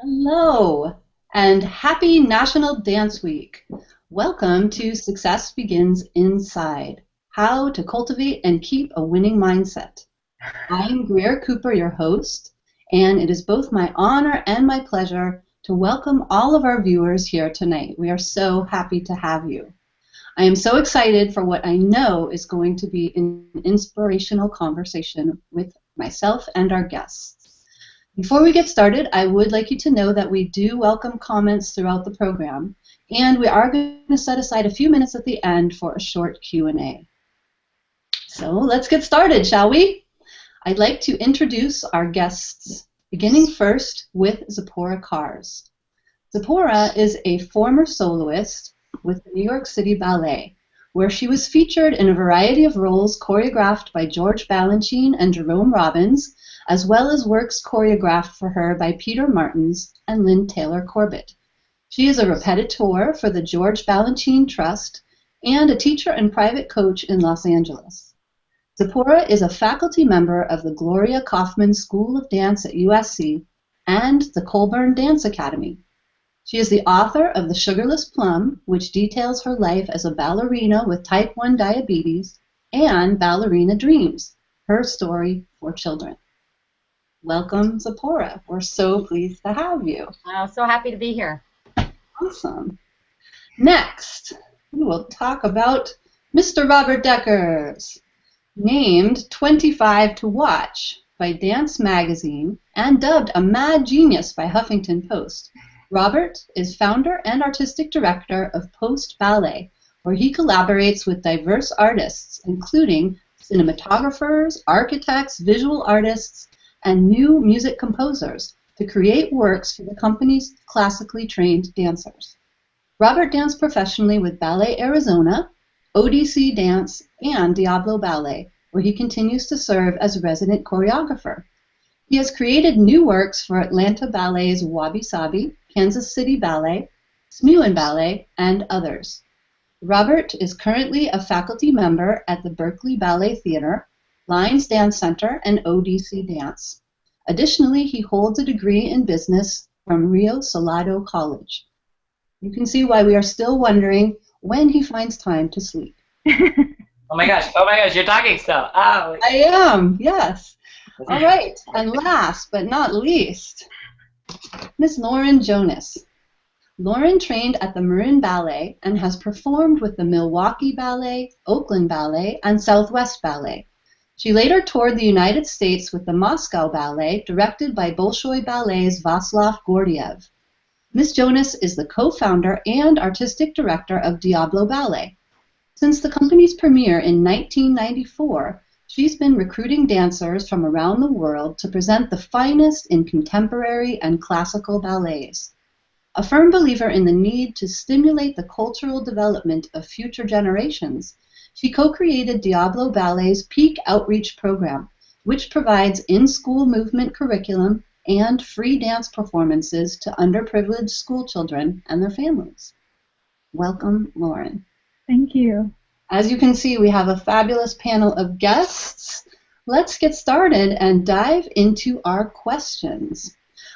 Hello, and happy National Dance Week. Welcome to Success Begins Inside, How to Cultivate and Keep a Winning Mindset. I'm Grier Cooper, your host, and it is both my honor and my pleasure to welcome all of our viewers here tonight. We are so happy to have you. I am so excited for what I know is going to be an inspirational conversation with myself and our guests. Before we get started, I would like you to know that we do welcome comments throughout the program, and we are going to set aside a few minutes at the end for a short Q&A. So let's get started, shall we? I'd like to introduce our guests, beginning first with Zippora Karz. Zippora is a former soloist with the New York City Ballet, where she was featured in a variety of roles choreographed by George Balanchine and Jerome Robbins, as well as works choreographed for her by Peter Martins and Lynn Taylor Corbett. She is a repetiteur for the George Balanchine Trust and a teacher and private coach in Los Angeles. Zippora is a faculty member of the Gloria Kaufman School of Dance at USC and the Colburn Dance Academy. She is the author of The Sugarless Plum, which details her life as a ballerina with type 1 diabetes, and Ballerina Dreams, her story for children. Welcome, Zippora. We're so pleased to have you. I'm so happy to be here. Awesome. Next, we will talk about Mr. Robert Dekkers, named 25 to Watch by Dance Magazine and dubbed a mad genius by Huffington Post. Robert is founder and artistic director of Post Ballet, where he collaborates with diverse artists, including cinematographers, architects, visual artists, and new music composers to create works for the company's classically trained dancers. Robert danced professionally with Ballet Arizona, ODC Dance, and Diablo Ballet, where he continues to serve as resident choreographer. He has created new works for Atlanta Ballet's Wabi Sabi, Kansas City Ballet, Smuin Ballet, and others. Robert is currently a faculty member at the Berkeley Ballet Theater, Lines Dance Center, and ODC Dance. Additionally, he holds a degree in business from Rio Salado College. You can see why we are still wondering when he finds time to sleep. Oh my gosh, you're talking still. Oh. I am, yes. All right, and last but not least, Miss Lauren Jonas. Lauren trained at the Marin Ballet and has performed with the Milwaukee Ballet, Oakland Ballet, and Southwest Ballet. She later toured the United States with the Moscow Ballet, directed by Bolshoi Ballet's Vaslav Gordiev. Ms. Jonas is the co-founder and artistic director of Diablo Ballet. Since the company's premiere in 1994, she's been recruiting dancers from around the world to present the finest in contemporary and classical ballets. A firm believer in the need to stimulate the cultural development of future generations, she co-created Diablo Ballet's Peak Outreach Program, which provides in-school movement curriculum and free dance performances to underprivileged school children and their families. Welcome, Lauren. Thank you. As you can see, we have a fabulous panel of guests. Let's get started and dive into our questions.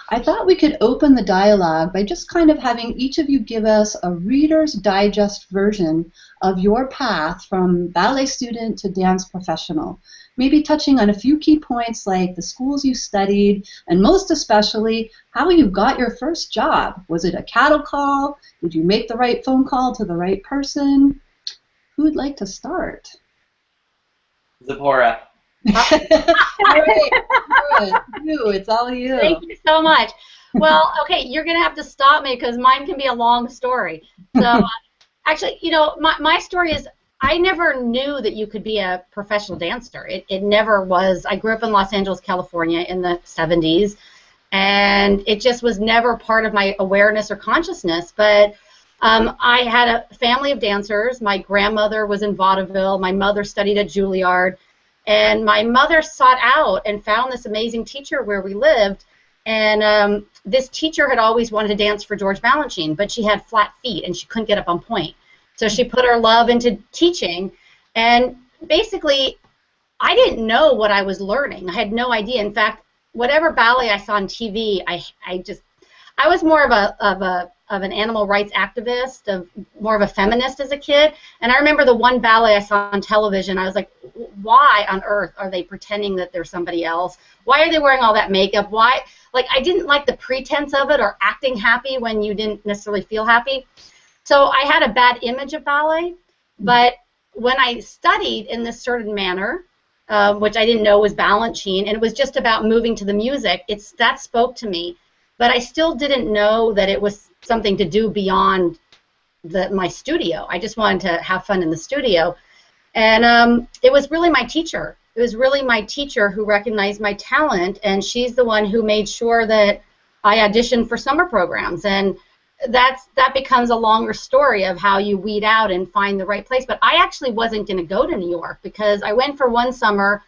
I thought we could open the dialogue by just kind of having each of you give us a Reader's Digest version of your path from ballet student to dance professional, maybe touching on a few key points like the schools you studied, and most especially, how you got your first job. Was it a cattle call? Did you make the right phone call to the right person? Who would like to start? Zippora. All right, good. You, it's all you. Thank you so much. Well, okay, you're going to have to stop me because mine can be a long story. So, actually, you know, my story is I never knew that you could be a professional dancer. It never was. I grew up in Los Angeles, California in the 70s, and it just was never part of my awareness or consciousness. But I had a family of dancers. My grandmother was in vaudeville. My mother studied at Juilliard. And my mother sought out and found this amazing teacher where we lived. And this teacher had always wanted to dance for George Balanchine, but she had flat feet and she couldn't get up on point. So she put her love into teaching. And basically, I didn't know what I was learning. I had no idea. In fact, whatever ballet I saw on TV, I was more of an animal rights activist, more of a feminist as a kid. And I remember the one ballet I saw on television. I was like, why on earth are they pretending that they're somebody else? Why are they wearing all that makeup? Why? Like, I didn't like the pretense of it, or acting happy when you didn't necessarily feel happy. So I had a bad image of ballet. But when I studied in this certain manner, which I didn't know was balancing, and it was just about moving to the music, that spoke to me. But I still didn't know that it was something to do beyond my studio. I just wanted to have fun in the studio. And it was really my teacher. It was really my teacher who recognized my talent, and she's the one who made sure that I auditioned for summer programs. And that becomes a longer story of how you weed out and find the right place. But I actually wasn't going to go to New York, because I went for one summer,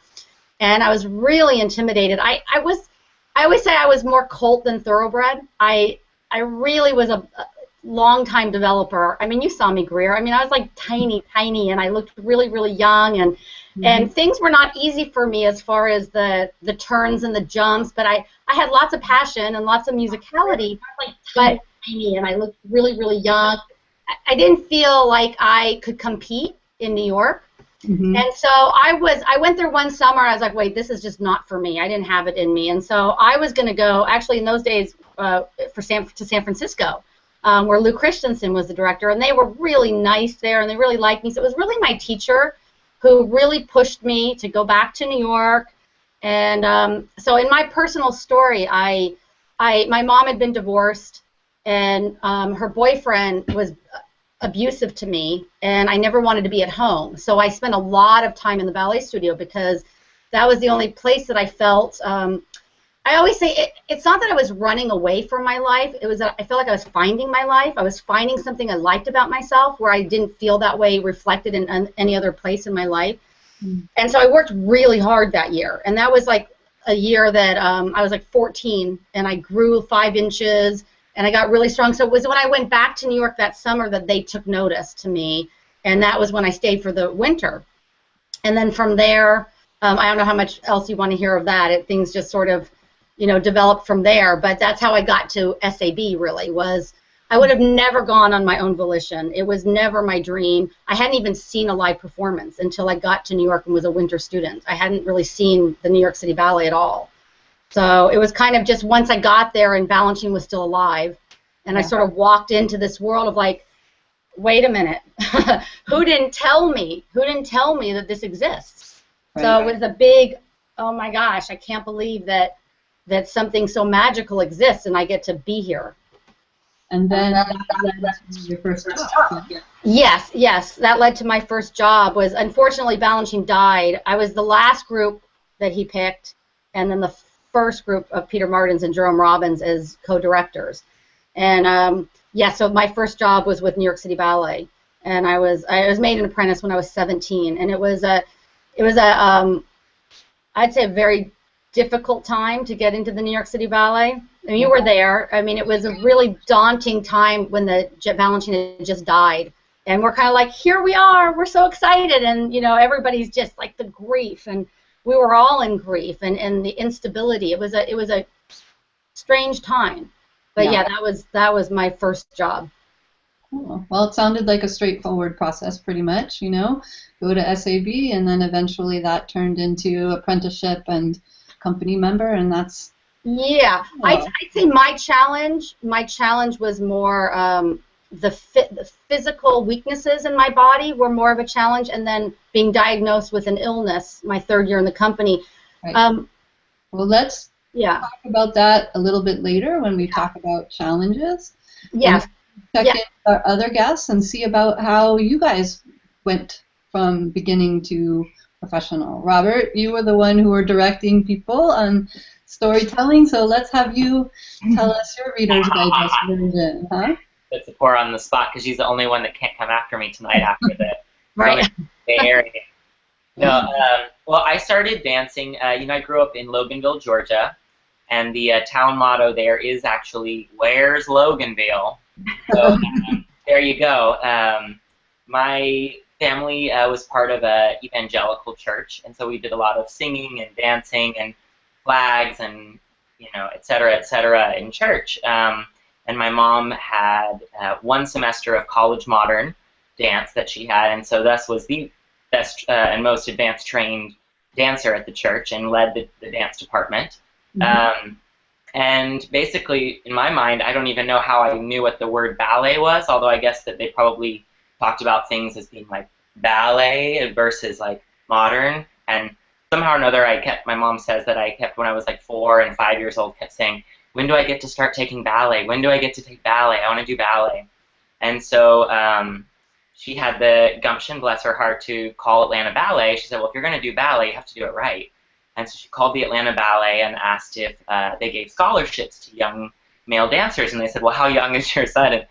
and I was really intimidated. I always say I was more colt than thoroughbred. I really was a long-time developer. I mean, you saw me, Grier. I mean, I was like tiny, and I looked really, really young, and things were not easy for me as far as the turns and the jumps. But I had lots of passion and lots of musicality. But tiny, and I looked really, really young. I didn't feel like I could compete in New York. And so I went there one summer. I was like, wait, this is just not for me. I didn't have it in me. And so I was going to go, actually in those days, to San Francisco, where Lou Christensen was the director, and they were really nice there, and they really liked me. So it was really my teacher who really pushed me to go back to New York. And so in my personal story, my mom had been divorced, and her boyfriend was abusive to me, and I never wanted to be at home. So I spent a lot of time in the ballet studio, because that was the only place that I felt. I always say it's not that I was running away from my life. It was that I felt like I was finding my life. I was finding something I liked about myself, where I didn't feel that way reflected in any other place in my life. And so I worked really hard that year, and that was like a year that I was like 14, and I grew 5 inches. And I got really strong. So it was when I went back to New York that summer that they took notice to me, and that was when I stayed for the winter. And then from there, I don't know how much else you want to hear of that. Things just sort of, developed from there. But that's how I got to SAB. Really, I would have never gone on my own volition. It was never my dream. I hadn't even seen a live performance until I got to New York and was a winter student. I hadn't really seen the New York City Ballet at all. So it was kind of just once I got there and Balanchine was still alive, and I sort of walked into this world of like, wait a minute, who didn't tell me? Who didn't tell me that this exists? Right. So it was a big, oh my gosh, I can't believe that something so magical exists, and I get to be here. And then that led to your first job. Yes, that led to my first job. Was unfortunately Balanchine died. I was the last group that he picked, and then the first group of Peter Martins and Jerome Robbins as co-directors. And so my first job was with New York City Ballet, and I was made an apprentice when I was 17, and it was a I'd say a very difficult time to get into the New York City Ballet. I mean, you were there. I mean, it was a really daunting time when the Balanchine had just died, and we're kind of like, here we are, we're so excited, and everybody's just like the grief, and we were all in grief and the instability. It was a strange time, but yeah, that was my first job. Cool. Well, it sounded like a straightforward process, pretty much. Go to SAB, and then eventually that turned into apprenticeship and company member, and that's. Yeah, I'd say my challenge was more the physical weaknesses in my body were more of a challenge, and then being diagnosed with an illness my 3rd year in the company. Right. Well, let's talk about that a little bit later when we talk about challenges. Yes. Check in our other guests and see about how you guys went from beginning to professional. Robert, you were the one who were directing people on storytelling, so let's have you tell us your Reader's Digest version, huh? Put Zippora on the spot because she's the only one that can't come after me tonight after the right. Bay Area. No, well, I started dancing. I grew up in Loganville, Georgia, and the town motto there is actually "Where's Loganville?" So there you go. My family was part of a evangelical church, and so we did a lot of singing and dancing and flags and et cetera, in church. and my mom had 1 semester of college modern dance that she had, and so thus was the best and most advanced trained dancer at the church and led the dance department. And basically, in my mind, I don't even know how I knew what the word ballet was, although I guess that they probably talked about things as being like ballet versus like modern. And somehow or another, my mom says that I kept, when I was like 4 and 5 years old, kept saying, when do I get to start taking ballet? When do I get to take ballet? I want to do ballet. And so she had the gumption, bless her heart, to call Atlanta Ballet. She said, well, if you're going to do ballet, you have to do it right. And so she called the Atlanta Ballet and asked if they gave scholarships to young male dancers. And they said, well, how young is your son? And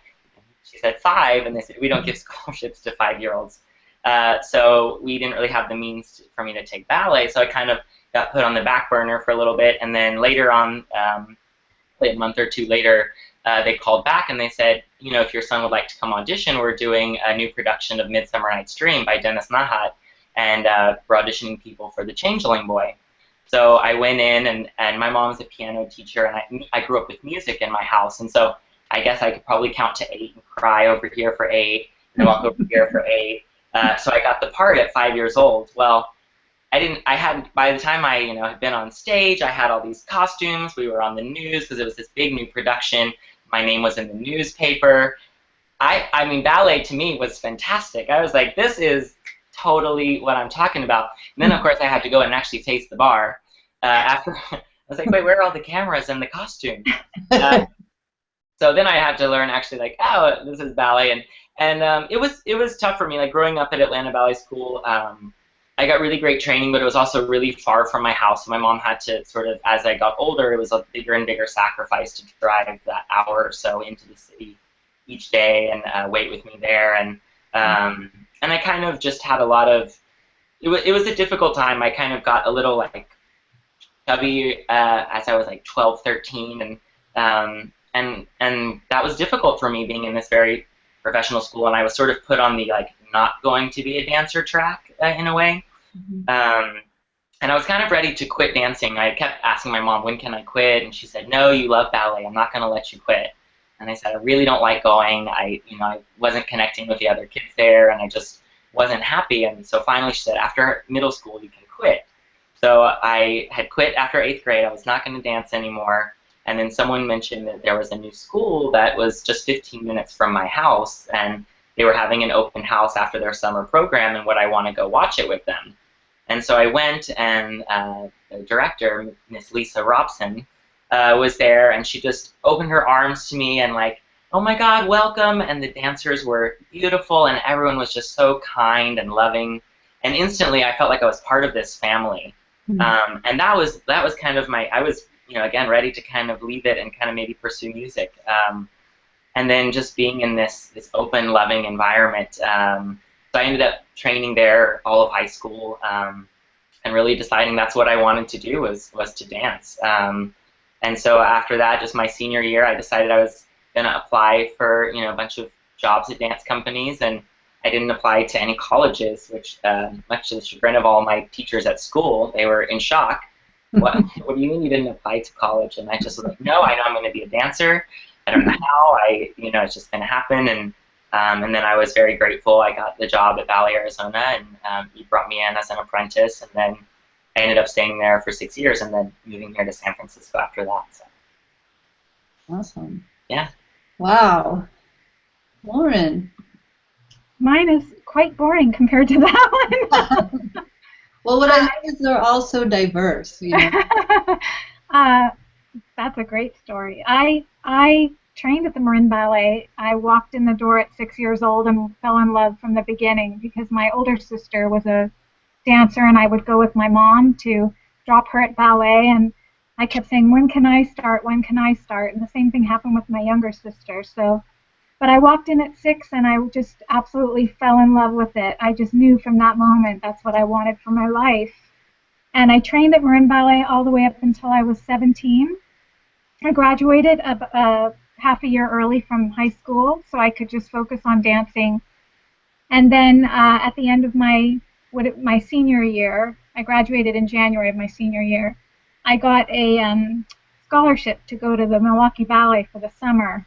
she said 5. And they said, we don't give scholarships to 5-year-olds. So we didn't really have the means for me to take ballet. So I kind of got put on the back burner for a little bit. And then later on, a month or 2 later, they called back and they said, you know, if your son would like to come audition, we're doing a new production of Midsummer Night's Dream by Dennis Nahat. And we're auditioning people for the Changeling Boy. So I went in, and my mom's a piano teacher, and I grew up with music in my house, and so I guess I could probably count to 8 and cry over here for 8, and walk over here for 8. So I got the part at 5 years old. Well, by the time I, had been on stage, I had all these costumes. We were on the news because it was this big new production. My name was in the newspaper. I mean, ballet to me was fantastic. I was like, this is totally what I'm talking about. And then, of course, I had to go and actually face the bar. After I was like, wait, where are all the cameras and the costumes? So then I had to learn actually, like, oh, this is ballet, and it was tough for me. Like growing up at Atlanta Ballet School, I got really great training, but it was also really far from my house. So my mom had to sort of, as I got older, it was a bigger and bigger sacrifice to drive that hour or so into the city each day and wait with me there, and I kind of just had a lot of. It was a difficult time. I kind of got a little like chubby as I was like 12, 13, and that was difficult for me being in this very professional school, and I was sort of put on the like not going to be a dancer track in a way. And I was kind of ready to quit dancing. I kept asking my mom, when can I quit? And she said, no, you love ballet. I'm not going to let you quit. And I said, I really don't like going. I wasn't connecting with the other kids there, and I just wasn't happy. And so finally she said, after middle school, you can quit. So I had quit after 8th grade. I was not going to dance anymore. And then someone mentioned that there was a new school that was just 15 minutes from my house, and they were having an open house after their summer program, and would I want to go watch it with them? And so I went, and the director, Miss Lisa Robson, was there, and she just opened her arms to me and like, oh my God, welcome, and the dancers were beautiful, and everyone was just so kind and loving, and instantly I felt like I was part of this family. And that was kind of I was, again, ready to kind of leave it and kind of maybe pursue music. And then just being in this open, loving environment. So I ended up training there all of high school, and really deciding that's what I wanted to do was to dance. And so after that, just my senior year, I decided I was going to apply for a bunch of jobs at dance companies, and I didn't apply to any colleges, which much to the chagrin of all my teachers at school, they were in shock. What do you mean you didn't apply to college? And I just was like, no, I know I'm going to be a dancer. I don't know how. It's just going to happen. And then I was very grateful. I got the job at Ballet Arizona, and he brought me in as an apprentice, and then I ended up staying there for 6 years, and then moving here to San Francisco after that. So. Awesome. Yeah. Wow. Lauren. Mine is quite boring compared to that one. Well, what I love is they're all so diverse. That's a great story. I trained at the Marin Ballet. I walked in the door at 6 years old and fell in love from the beginning because my older sister was a dancer, and I would go with my mom to drop her at ballet, and I kept saying, when can I start? When can I start? And the same thing happened with my younger sister. But I walked in at 6, and I just absolutely fell in love with it. I just knew from that moment that's what I wanted for my life. And I trained at Marin Ballet all the way up until I was 17. I graduated half a year early from high school, so I could just focus on dancing. And then at the end of my senior year, I graduated in January of my senior year, I got a scholarship to go to the Milwaukee Ballet for the summer.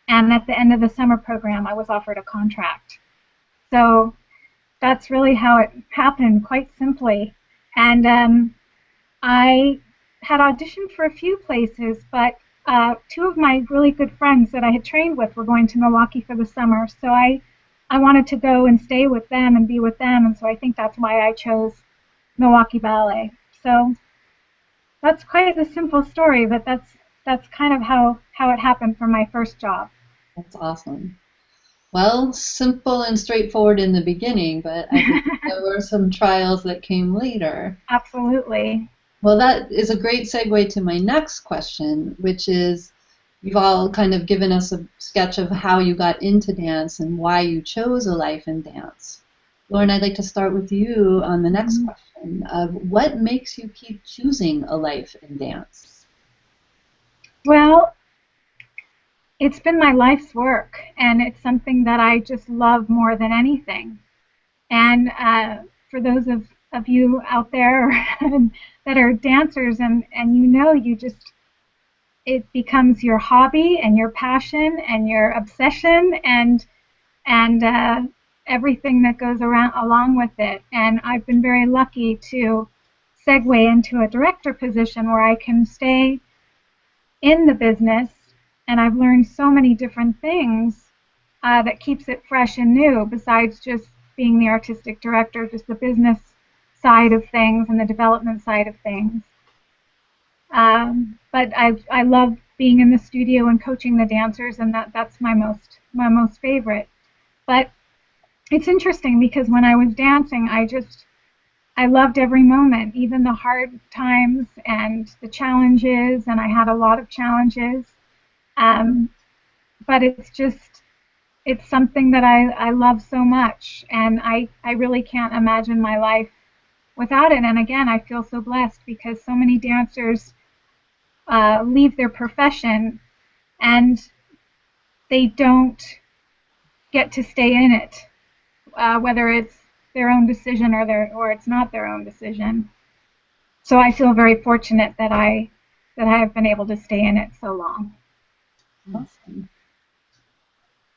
And at the end of the summer program, I was offered a contract. So that's really how it happened, quite simply. And I had auditioned for a few places, but two of my really good friends that I had trained with were going to Milwaukee for the summer. So I wanted to go and stay with them and be with them. And so I think that's why I chose Milwaukee Ballet. So that's quite a simple story, but that's kind of how it happened for my first job. That's awesome. Well, simple and straightforward in the beginning, but I think there were some trials that came later. Absolutely. Well, that is a great segue to my next question, which is, you've all kind of given us a sketch of how you got into dance and why you chose a life in dance. Lauren, I'd like to start with you on the next question of what makes you keep choosing a life in dance? Well, it's been my life's work, and it's something that I just love more than anything. And for those of you out there that are dancers, and it becomes your hobby and your passion and your obsession and everything that goes along with it. And I've been very lucky to segue into a director position where I can stay in the business, and I've learned so many different things that keeps it fresh and new, besides just being the artistic director, just the business side of things and the development side of things. But I love being in the studio and coaching the dancers, and that's my most favorite. But it's interesting because when I was dancing, I loved every moment, even the hard times and the challenges, and I had a lot of challenges. But it's something that I love so much, and I really can't imagine my life without it. And again, I feel so blessed because so many dancers leave their profession and they don't get to stay in it, whether it's their own decision or it's not their own decision. So I feel very fortunate that I have been able to stay in it so long. Awesome.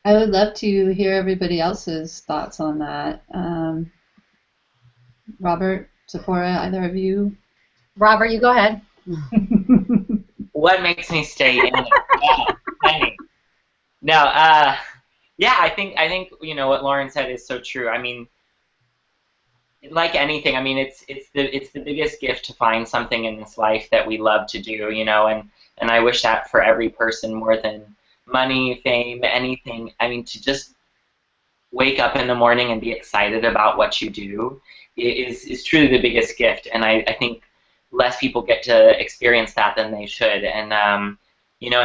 I would love to hear everybody else's thoughts on that. Robert, Zippora, either of you? Robert, you go ahead. What makes me stay in it? Yeah, I think what Lauren said is so true. I mean, like anything, I mean, it's the biggest gift to find something in this life that we love to do, and I wish that for every person more than money, fame, anything. I mean, to just wake up in the morning and be excited about what you do is truly the biggest gift, and I think less people get to experience that than they should. And and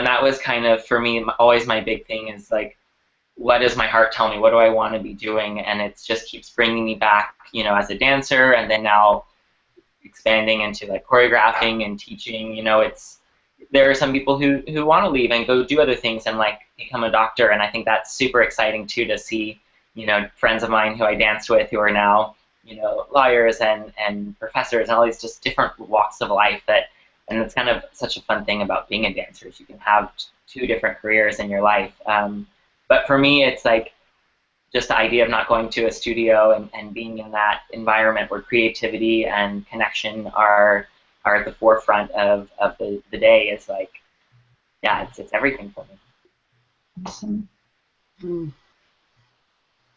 that was kind of, for me, always my big thing is like, what does my heart tell me? What do I want to be doing? And it just keeps bringing me back, as a dancer, and then now expanding into like choreographing and teaching. There are some people who want to leave and go do other things and like become a doctor, and I think that's super exciting too, to see, friends of mine who I danced with who are now, lawyers and professors and all these just different walks of life and it's kind of such a fun thing about being a dancer is you can have two different careers in your life. But for me, it's like just the idea of not going to a studio and being in that environment where creativity and connection are at the forefront of the day is like, yeah, it's everything for me. Awesome.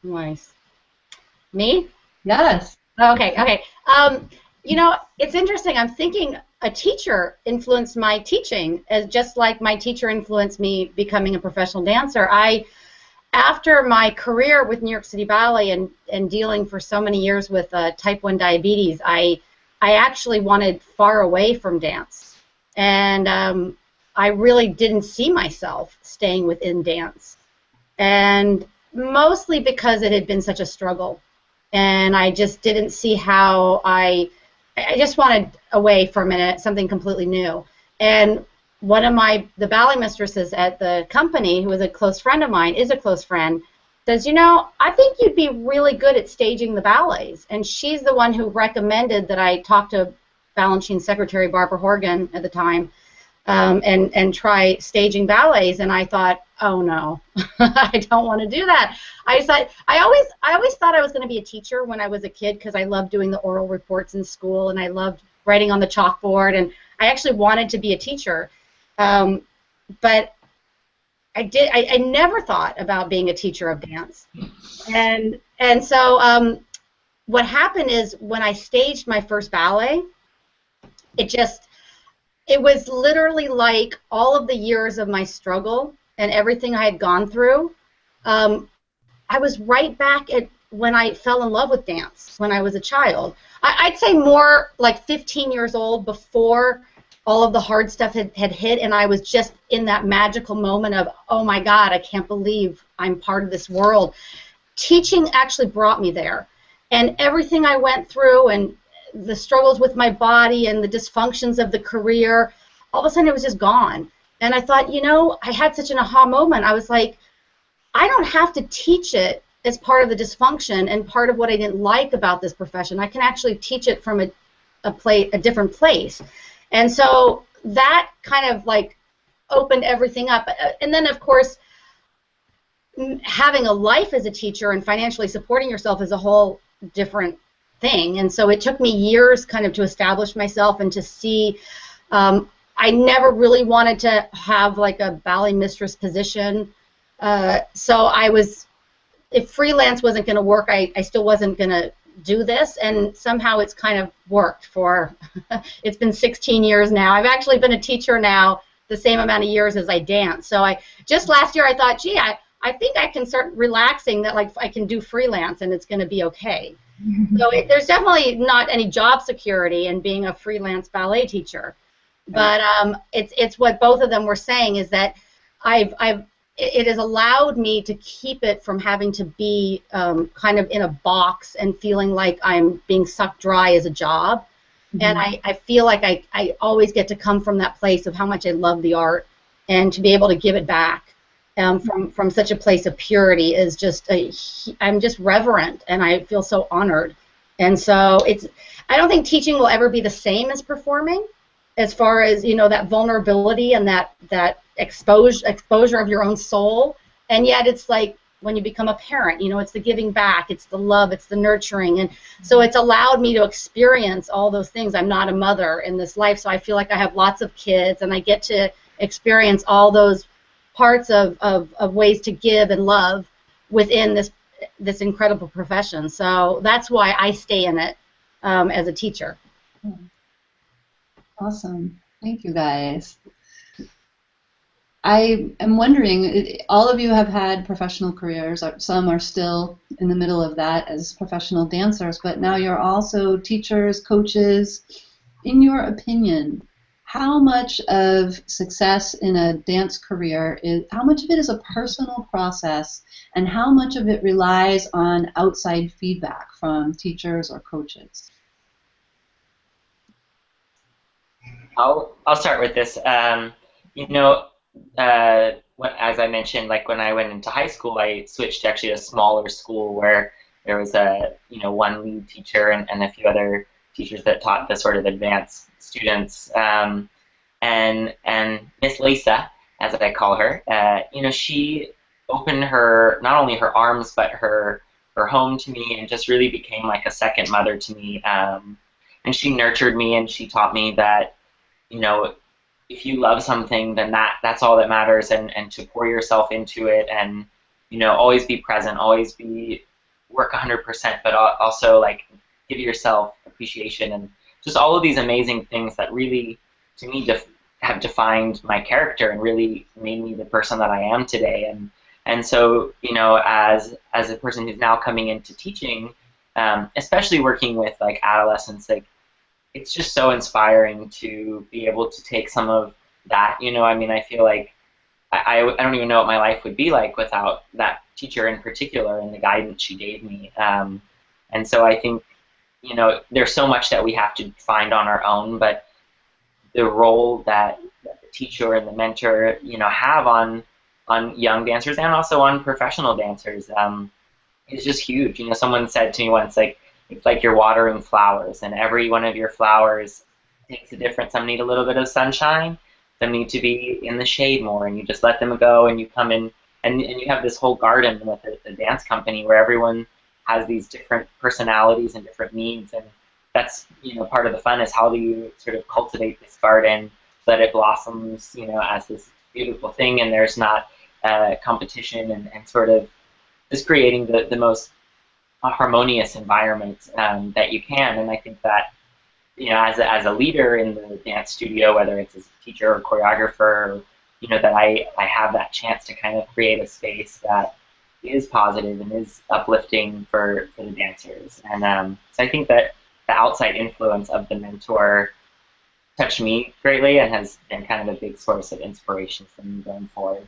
Nice. Me? Yes. Okay. It's interesting. I'm thinking a teacher influenced my teaching, as just like my teacher influenced me becoming a professional dancer. After my career with New York City Ballet and dealing for so many years with type 1 diabetes, I actually wanted far away from dance. And I really didn't see myself staying within dance. And mostly because it had been such a struggle. And I just didn't see how I just wanted away for a minute, something completely new. And one of the ballet mistresses at the company, who was a close friend of mine, is a close friend, says, I think you'd be really good at staging the ballets. And she's the one who recommended that I talk to Balanchine's secretary, Barbara Horgan, at the time, and try staging ballets, and I thought, oh no, I don't want to do that. I always thought I was going to be a teacher when I was a kid because I loved doing the oral reports in school and I loved writing on the chalkboard, and I actually wanted to be a teacher, but I never thought about being a teacher of dance, and so what happened is when I staged my first ballet, it was literally like all of the years of my struggle and everything I had gone through. I was right back at when I fell in love with dance when I was a child. I'd say more like 15 years old before all of the hard stuff had hit, and I was just in that magical moment of, oh my God, I can't believe I'm part of this world. Teaching actually brought me there. And everything I went through and the struggles with my body and the dysfunctions of the career, all of a sudden it was just gone. And I thought, you know, I had such an aha moment. I was like, I don't have to teach it as part of the dysfunction and part of what I didn't like about this profession. I can actually teach it from a different place. And so that kind of like opened everything up. And then, of course, having a life as a teacher and financially supporting yourself is a whole different thing. And so it took me years kind of to establish myself and to see. I never really wanted to have like a ballet mistress position. So if freelance wasn't going to work, I still wasn't going to do this, and somehow it's kind of worked for, it's been 16 years now. I've actually been a teacher now the same amount of years as I dance. So just last year I thought, gee, I think I can start relaxing that like I can do freelance and it's going to be okay. So there's definitely not any job security in being a freelance ballet teacher, but it's what both of them were saying is that it has allowed me to keep it from having to be kind of in a box and feeling like I'm being sucked dry as a job. Mm-hmm. And I feel like I always get to come from that place of how much I love the art, and to be able to give it back from such a place of purity is just, I'm just reverent, and I feel so honored. And so I don't think teaching will ever be the same as performing, as far as, you know, that vulnerability and that exposure of your own soul. And yet it's like when you become a parent, you know, it's the giving back, it's the love, it's the nurturing. And so it's allowed me to experience all those things. I'm not a mother in this life, so I feel like I have lots of kids, and I get to experience all those parts of ways to give and love within this incredible profession. So that's why I stay in it as a teacher. Awesome. Thank you, guys. I am wondering, all of you have had professional careers. Some are still in the middle of that as professional dancers, but now you're also teachers, coaches. In your opinion, how much of success in a dance career how much of it is a personal process, and how much of it relies on outside feedback from teachers or coaches? I'll start with this. You know, as I mentioned, like when I went into high school, I switched to actually a smaller school where there was one lead teacher and a few other teachers that taught the sort of advanced students. And Miss Lisa, as I call her, you know, she opened not only her arms but her home to me, and just really became like a second mother to me. And she nurtured me, and she taught me that, you know, if you love something, then that's all that matters, and to pour yourself into it, and, you know, always be present, always work 100%, but also like give yourself appreciation, and just all of these amazing things that really, to me, have defined my character and really made me the person that I am today. And so, you know, as a person who's now coming into teaching, especially working with like adolescents, like, it's just so inspiring to be able to take some of that. You know, I mean, I feel like I don't even know what my life would be like without that teacher in particular and the guidance she gave me. And so I think, you know, there's so much that we have to find on our own, but the role that the teacher and the mentor, you know, have on young dancers and also on professional dancers is just huge. You know, someone said to me once, like, it's like you're watering flowers, and every one of your flowers takes a different. Some need a little bit of sunshine, them need to be in the shade more, and you just let them go, and you come in, and you have this whole garden with the dance company where everyone has these different personalities and different needs, and that's, part of the fun is how do you sort of cultivate this garden so that it blossoms, as this beautiful thing, and there's not competition, and sort of just creating the most harmonious environment that you can. And I think that, as a leader in the dance studio, whether it's as a teacher or choreographer, that I have that chance to kind of create a space that is positive and is uplifting for the dancers. And so I think that the outside influence of the mentor touched me greatly and has been kind of a big source of inspiration for me going forward.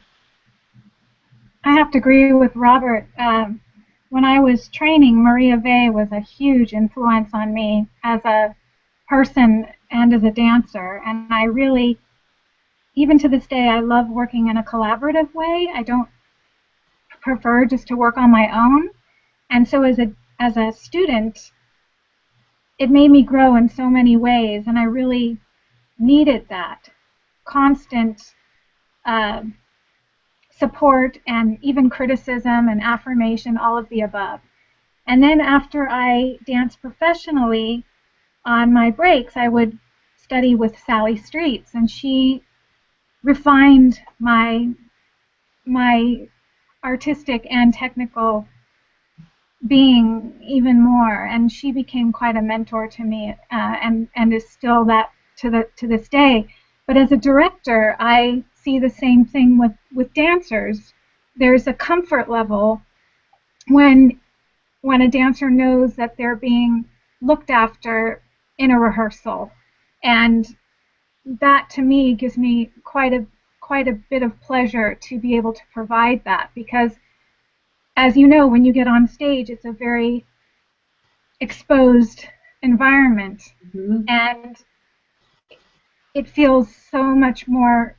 I have to agree with Robert. When I was training, Maria Vey was a huge influence on me as a person and as a dancer. And I really, even to this day, I love working in a collaborative way. I don't prefer just to work on my own. And so as a student, it made me grow in so many ways, and I really needed that constant support and even criticism and affirmation, all of the above. And then after I danced professionally, on my breaks, I would study with Sally Streets, and she refined my artistic and technical being even more, and she became quite a mentor to me, and is still that to this day. But as a director, I see the same thing with dancers. There's a comfort level when a dancer knows that they're being looked after in a rehearsal, and that to me gives me quite a bit of pleasure to be able to provide that, because as you know, when you get on stage, it's a very exposed environment, and it feels so much more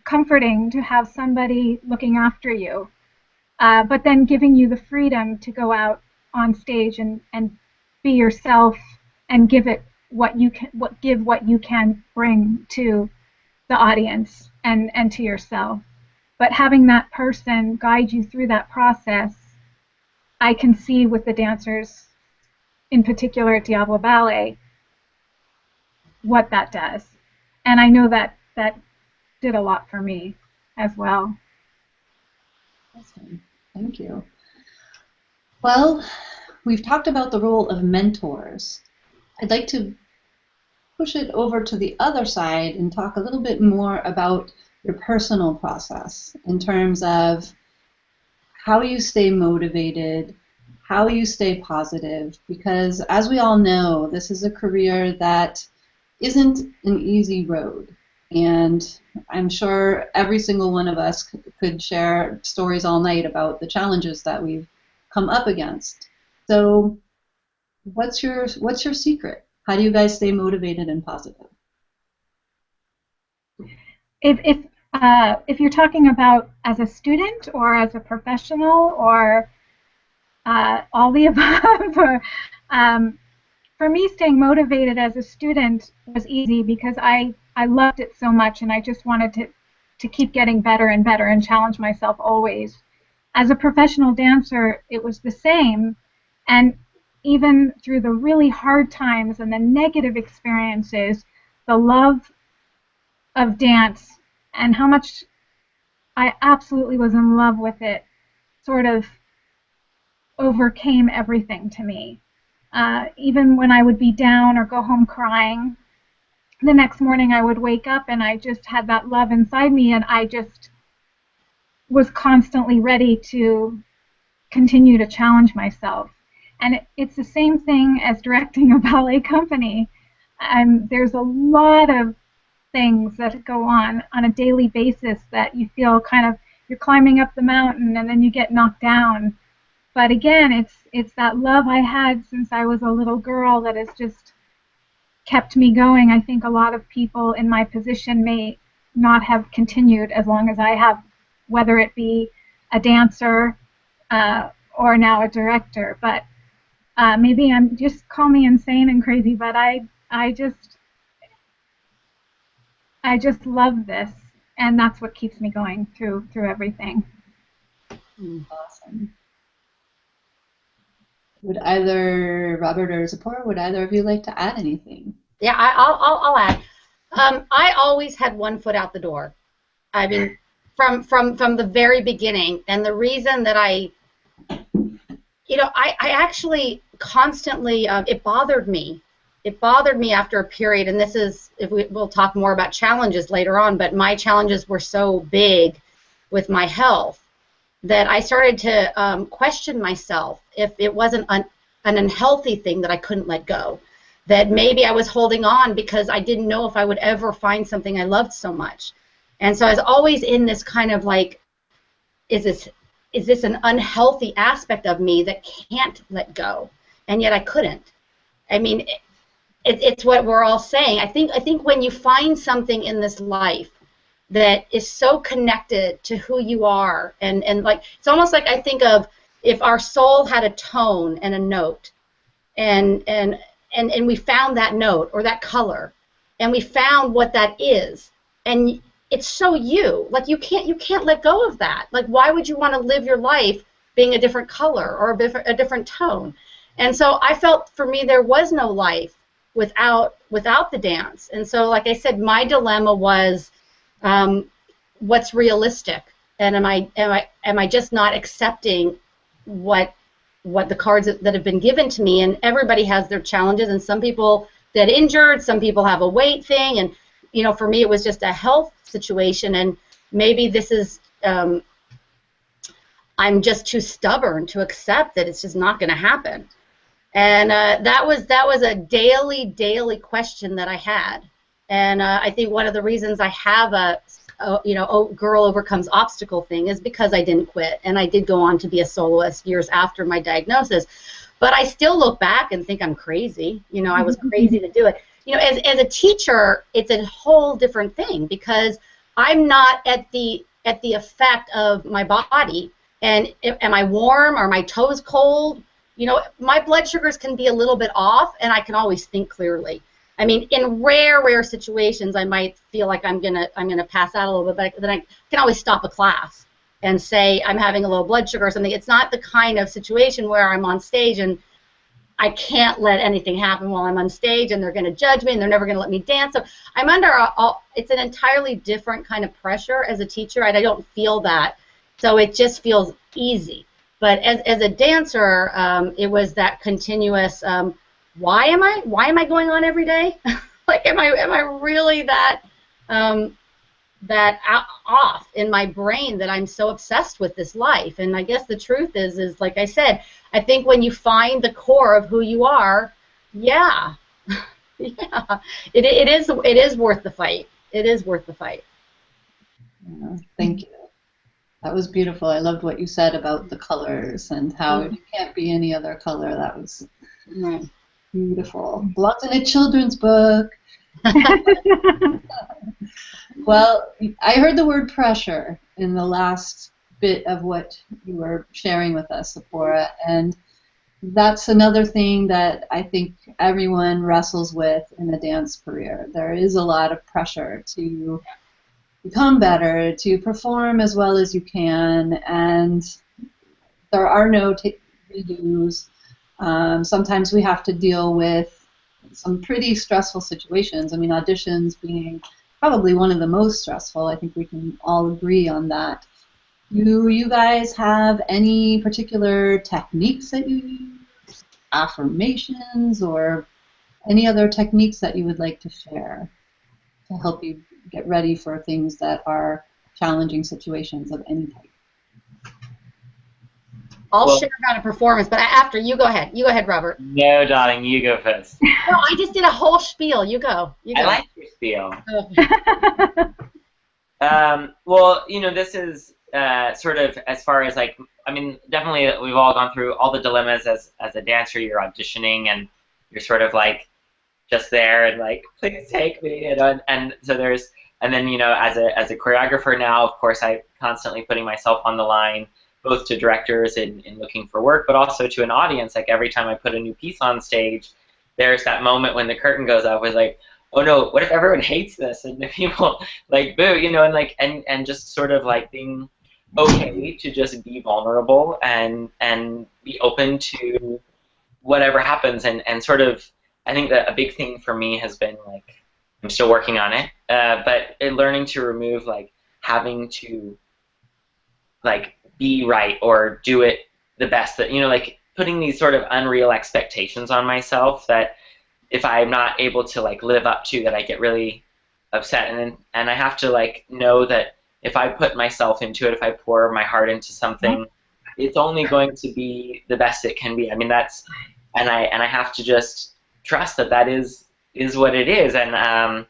comforting to have somebody looking after you, but then giving you the freedom to go out on stage and be yourself and give what you can bring to the audience and to yourself. But having that person guide you through that process, I can see with the dancers, in particular at Diablo Ballet, what that does. And I know that did a lot for me as well. Awesome. Thank you. Well, we've talked about the role of mentors. I'd like to push it over to the other side and talk a little bit more about your personal process in terms of how you stay motivated, how you stay positive, because as we all know, this is a career that isn't an easy road. And I'm sure every single one of us could share stories all night about the challenges that we've come up against. So what's your secret? How do you guys stay motivated and positive? If you're talking about as a student or as a professional or all the above, or, for me, staying motivated as a student was easy because I loved it so much, and I just wanted to keep getting better and better and challenge myself always. As a professional dancer, it was the same, and even through the really hard times and the negative experiences, the love of dance and how much I absolutely was in love with it sort of overcame everything to me. Even when I would be down or go home crying, the next morning I would wake up and I just had that love inside me, and I just was constantly ready to continue to challenge myself. And it's the same thing as directing a ballet company. There's a lot of things that go on a daily basis that you feel kind of you're climbing up the mountain and then you get knocked down. But again, it's that love I had since I was a little girl that has just kept me going. I think a lot of people in my position may not have continued as long as I have, whether it be a dancer or now a director. But maybe I'm just, call me insane and crazy, but I just, I just love this, and that's what keeps me going through everything. Awesome. Would either Robert or Zippora, would either of you like to add anything? Yeah, I'll add. I always had one foot out the door. I mean, from the very beginning, and the reason that I actually constantly, it bothered me. It bothered me after a period, and this is, we'll talk more about challenges later on, but my challenges were so big with my health that I started to question myself if it wasn't an unhealthy thing that I couldn't let go. That maybe I was holding on because I didn't know if I would ever find something I loved so much. And so I was always in this kind of like, is this an unhealthy aspect of me that can't let go? And yet I couldn't. I mean, it's what we're all saying. I think when you find something in this life that is so connected to who you are, and like, it's almost like I think of if our soul had a tone and a note, and we found that note or that color, and we found what that is, and it's so you, like you can't let go of that. Like, why would you want to live your life being a different color or a different tone? And so I felt, for me, there was no life without the dance. And so, like I said, my dilemma was, what's realistic, and am I just not accepting what the cards that have been given to me? And everybody has their challenges, and some people get injured, some people have a weight thing, and for me it was just a health situation, and maybe this is I'm just too stubborn to accept that it's just not going to happen. And that was a daily question that I had. And I think one of the reasons I have a girl overcomes obstacle thing is because I didn't quit, and I did go on to be a soloist years after my diagnosis. But I still look back and think I'm crazy. I was crazy to do it. As a teacher, it's a whole different thing, because I'm not at the effect of my body. And am I warm? Are my toes cold? My blood sugars can be a little bit off, and I can always think clearly. I mean, in rare situations, I might feel like I'm gonna pass out a little bit, but then I can always stop a class and say I'm having a low blood sugar or something. It's not the kind of situation where I'm on stage and I can't let anything happen while I'm on stage, and they're going to judge me, and they're never going to let me dance. So I'm under it's an entirely different kind of pressure as a teacher, and I don't feel that. So it just feels easy. But as a dancer, it was that continuous. Why am I going on every day? Like, am I really that off in my brain that I'm so obsessed with this life? And I guess the truth is like I said, I think when you find the core of who you are, yeah, it is worth the fight. It is worth the fight. Yeah, thank you. That was beautiful. I loved what you said about the colors and how it can't be any other color. That was beautiful. Belongs in a children's book. Well, I heard the word pressure in the last bit of what you were sharing with us, Zippora, and that's another thing that I think everyone wrestles with in a dance career. There is a lot of pressure to become better, to perform as well as you can, and there are no redos. Sometimes we have to deal with some pretty stressful situations. I mean, auditions being probably one of the most stressful. I think we can all agree on that. Do you guys have any particular techniques that you use, affirmations, or any other techniques that you would like to share to help you get ready for things that are challenging situations of any type? I'll share about a performance, but after you go ahead. You go ahead, Robert. No, darling, you go first. No, I just did a whole spiel. You go. I like your spiel. Oh. Well, this is sort of as far as like, I mean, definitely we've all gone through all the dilemmas as a dancer. You're auditioning and you're sort of like just there and like, please take me, and so there's, and then as a choreographer now, of course, I'm constantly putting myself on the line, both to directors in looking for work, but also to an audience. Like every time I put a new piece on stage, there's that moment when the curtain goes up, it's like, oh no, what if everyone hates this and the people like boo, you know, and like and just sort of like being okay to just be vulnerable and be open to whatever happens and sort of I think that a big thing for me has been like I'm still working on it, but learning to remove like having to like be right or do it the best that you know like putting these sort of unreal expectations on myself that if I'm not able to like live up to that I get really upset and I have to like know that if I put myself into it, if I pour my heart into something, it's only going to be the best it can be. I mean that's and I have to just trust that that is what it is and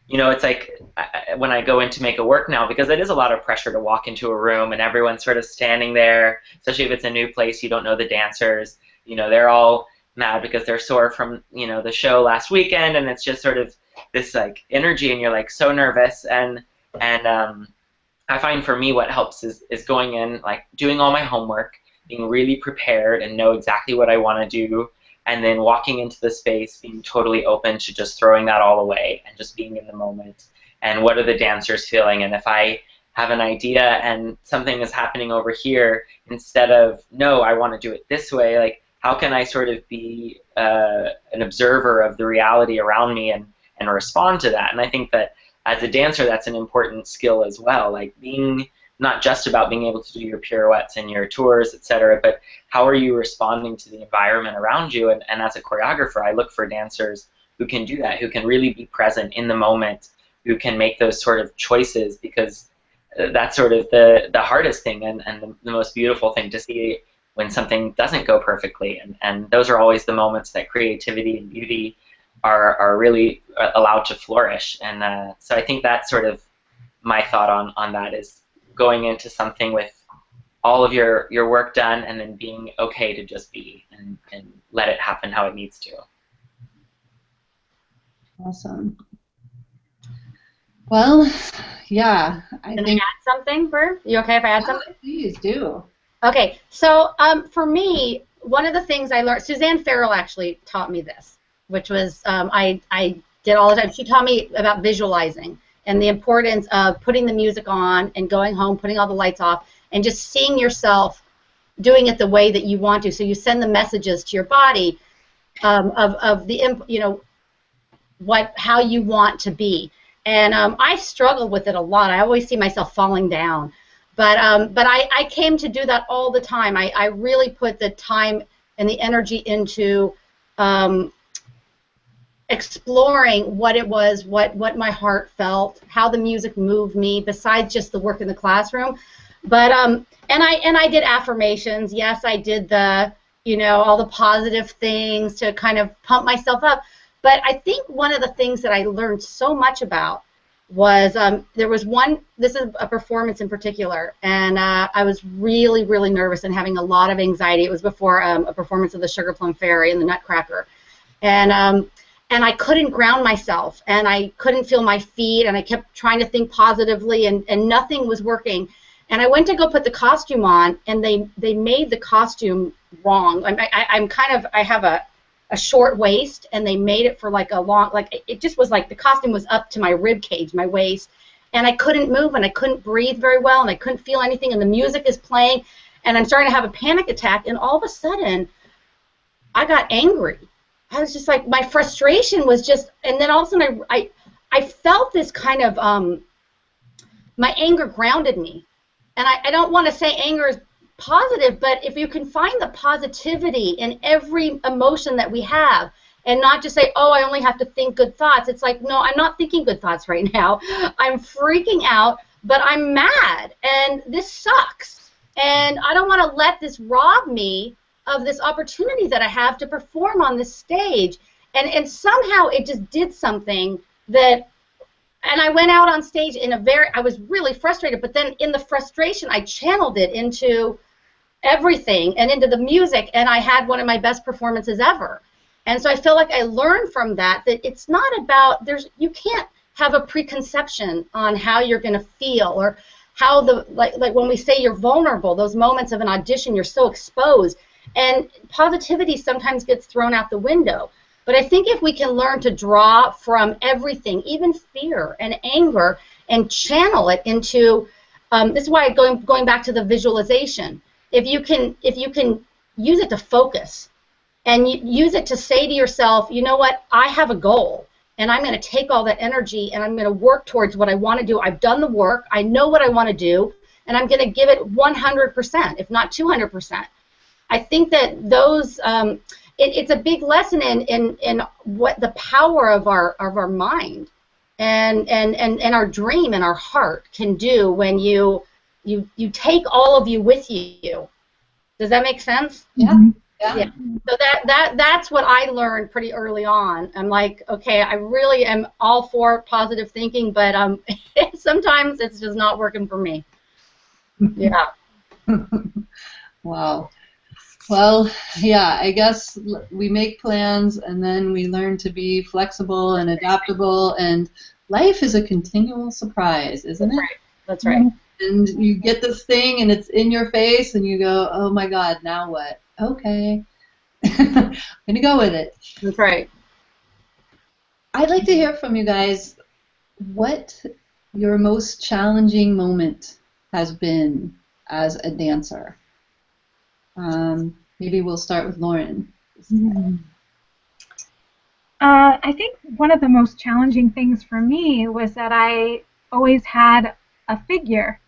you know it's like when I go in to make a work now because it is a lot of pressure to walk into a room and everyone's sort of standing there, especially if it's a new place you don't know the dancers, you know they're all mad because they're sore from you know the show last weekend and it's just sort of this like energy and you're like so nervous and I find for me what helps is going in like doing all my homework, being really prepared and know exactly what I want to do and then walking into the space being totally open to just throwing that all away and just being in the moment and what are the dancers feeling and if I have an idea and something is happening over here instead of no I want to do it this way like how can I sort of be an observer of the reality around me and respond to that? And I think that as a dancer, that's an important skill as well, like being not just about being able to do your pirouettes and your tours, etc., but how are you responding to the environment around you? And as a choreographer, I look for dancers who can do that, who can really be present in the moment, who can make those sort of choices because that's sort of the hardest thing and the most beautiful thing to see when something doesn't go perfectly, and those are always the moments that creativity and beauty are really allowed to flourish, and so I think that's sort of my thought on that is going into something with all of your work done and then being okay to just be and let it happen how it needs to. Awesome. Well, yeah, Can I add something, Bert? You okay if I add something? Please do. Okay, so for me, one of the things I learned, Suzanne Farrell actually taught me this, which was I did all the time. She taught me about visualizing and the importance of putting the music on and going home, putting all the lights off, and just seeing yourself doing it the way that you want to. So you send the messages to your body of the you know how you want to be. And I struggle with it a lot. I always see myself falling down. But I came to do that all the time. I really put the time and the energy into exploring what it was, what my heart felt, how the music moved me, besides just the work in the classroom. But and I did affirmations. Yes, I did the all the positive things to kind of pump myself up. But I think one of the things that I learned so much about was there was one, this is a performance in particular, and I was really, really nervous and having a lot of anxiety. It was before a performance of the Sugar Plum Fairy and the Nutcracker. And I couldn't ground myself, and I couldn't feel my feet, and I kept trying to think positively, and nothing was working. And I went to go put the costume on, and they made the costume wrong. I have a short waist, and they made it for like a long, like it just was like the costume was up to my rib cage, my waist, and I couldn't move, and I couldn't breathe very well, and I couldn't feel anything, and the music is playing, and I'm starting to have a panic attack, and all of a sudden I got angry. I was just like, my frustration was just, and then all of a sudden I felt this kind of, my anger grounded me. And I don't want to say anger is positive, but if you can find the positivity in every emotion that we have, and not just say, oh, I only have to think good thoughts. It's like, no, I'm not thinking good thoughts right now. I'm freaking out, but I'm mad, and this sucks. And I don't want to let this rob me of this opportunity that I have to perform on this stage. And somehow it just did something that, and I went out on stage in I was really frustrated, but then in the frustration I channeled it into everything and into the music, and I had one of my best performances ever. And so I feel like I learned from that it's not about, you can't have a preconception on how you're going to feel, or how like when we say you're vulnerable, those moments of an audition, you're so exposed. And positivity sometimes gets thrown out the window. But I think if we can learn to draw from everything, even fear and anger, and channel it into, this is why going back to the visualization. If you can use it to focus, and use it to say to yourself, you know what, I have a goal, and I'm going to take all that energy and I'm going to work towards what I want to do. I've done the work, I know what I want to do, and I'm going to give it 100%, if not 200%. I think that those, it's a big lesson in what the power of our mind and our dream and our heart can do when you take all of you with you. Does that make sense? Yeah. Yeah. So that's what I learned pretty early on. I'm like, okay, I really am all for positive thinking, but sometimes it's just not working for me. Yeah. Wow. Well, yeah, I guess we make plans and then we learn to be flexible and adaptable, and life is a continual surprise, isn't it? That's right. And you get this thing and it's in your face and you go, oh my God, now what? Okay. I'm going to go with it. That's right. I'd like to hear from you guys what your most challenging moment has been as a dancer. Maybe we'll start with Lauren. I think one of the most challenging things for me was that I always had a figure.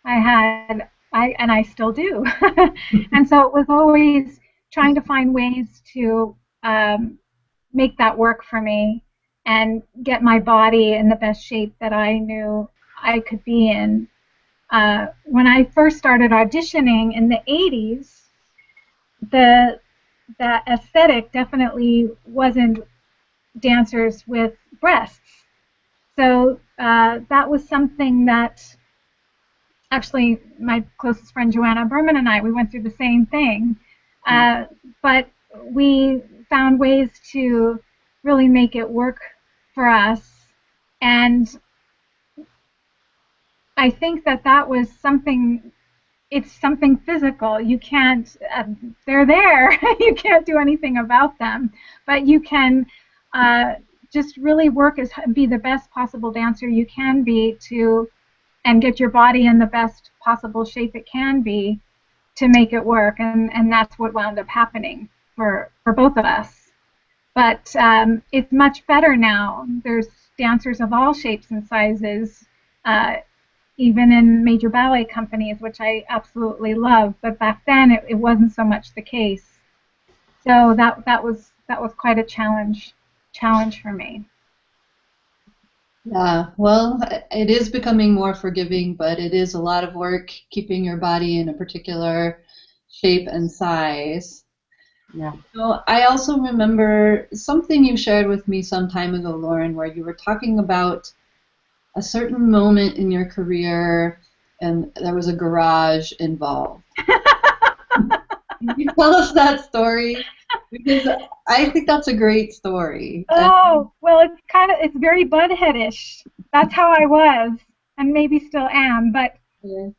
And I still do. And so it was always trying to find ways to make that work for me and get my body in the best shape that I knew I could be in. When I first started auditioning in the 80s, the aesthetic definitely wasn't dancers with breasts. So that was something that actually my closest friend Joanna Berman and I, we went through the same thing. But we found ways to really make it work for us. And I think that was something, it's something physical. You can't, they're there. You can't do anything about them. But you can just really work be the best possible dancer you can be and get your body in the best possible shape it can be to make it work. And that's what wound up happening for both of us. But it's much better now. There's dancers of all shapes and sizes, even in major ballet companies, which I absolutely love. But back then, it wasn't so much the case. So that was quite a challenge for me. Yeah, well, it is becoming more forgiving, but it is a lot of work keeping your body in a particular shape and size. Yeah. So I also remember something you shared with me some time ago, Lauren, where you were talking about a certain moment in your career and there was a garage involved. Can you tell us that story? Because I think that's a great story. Oh, well, it's very Budheadish. That's how I was, and maybe still am. But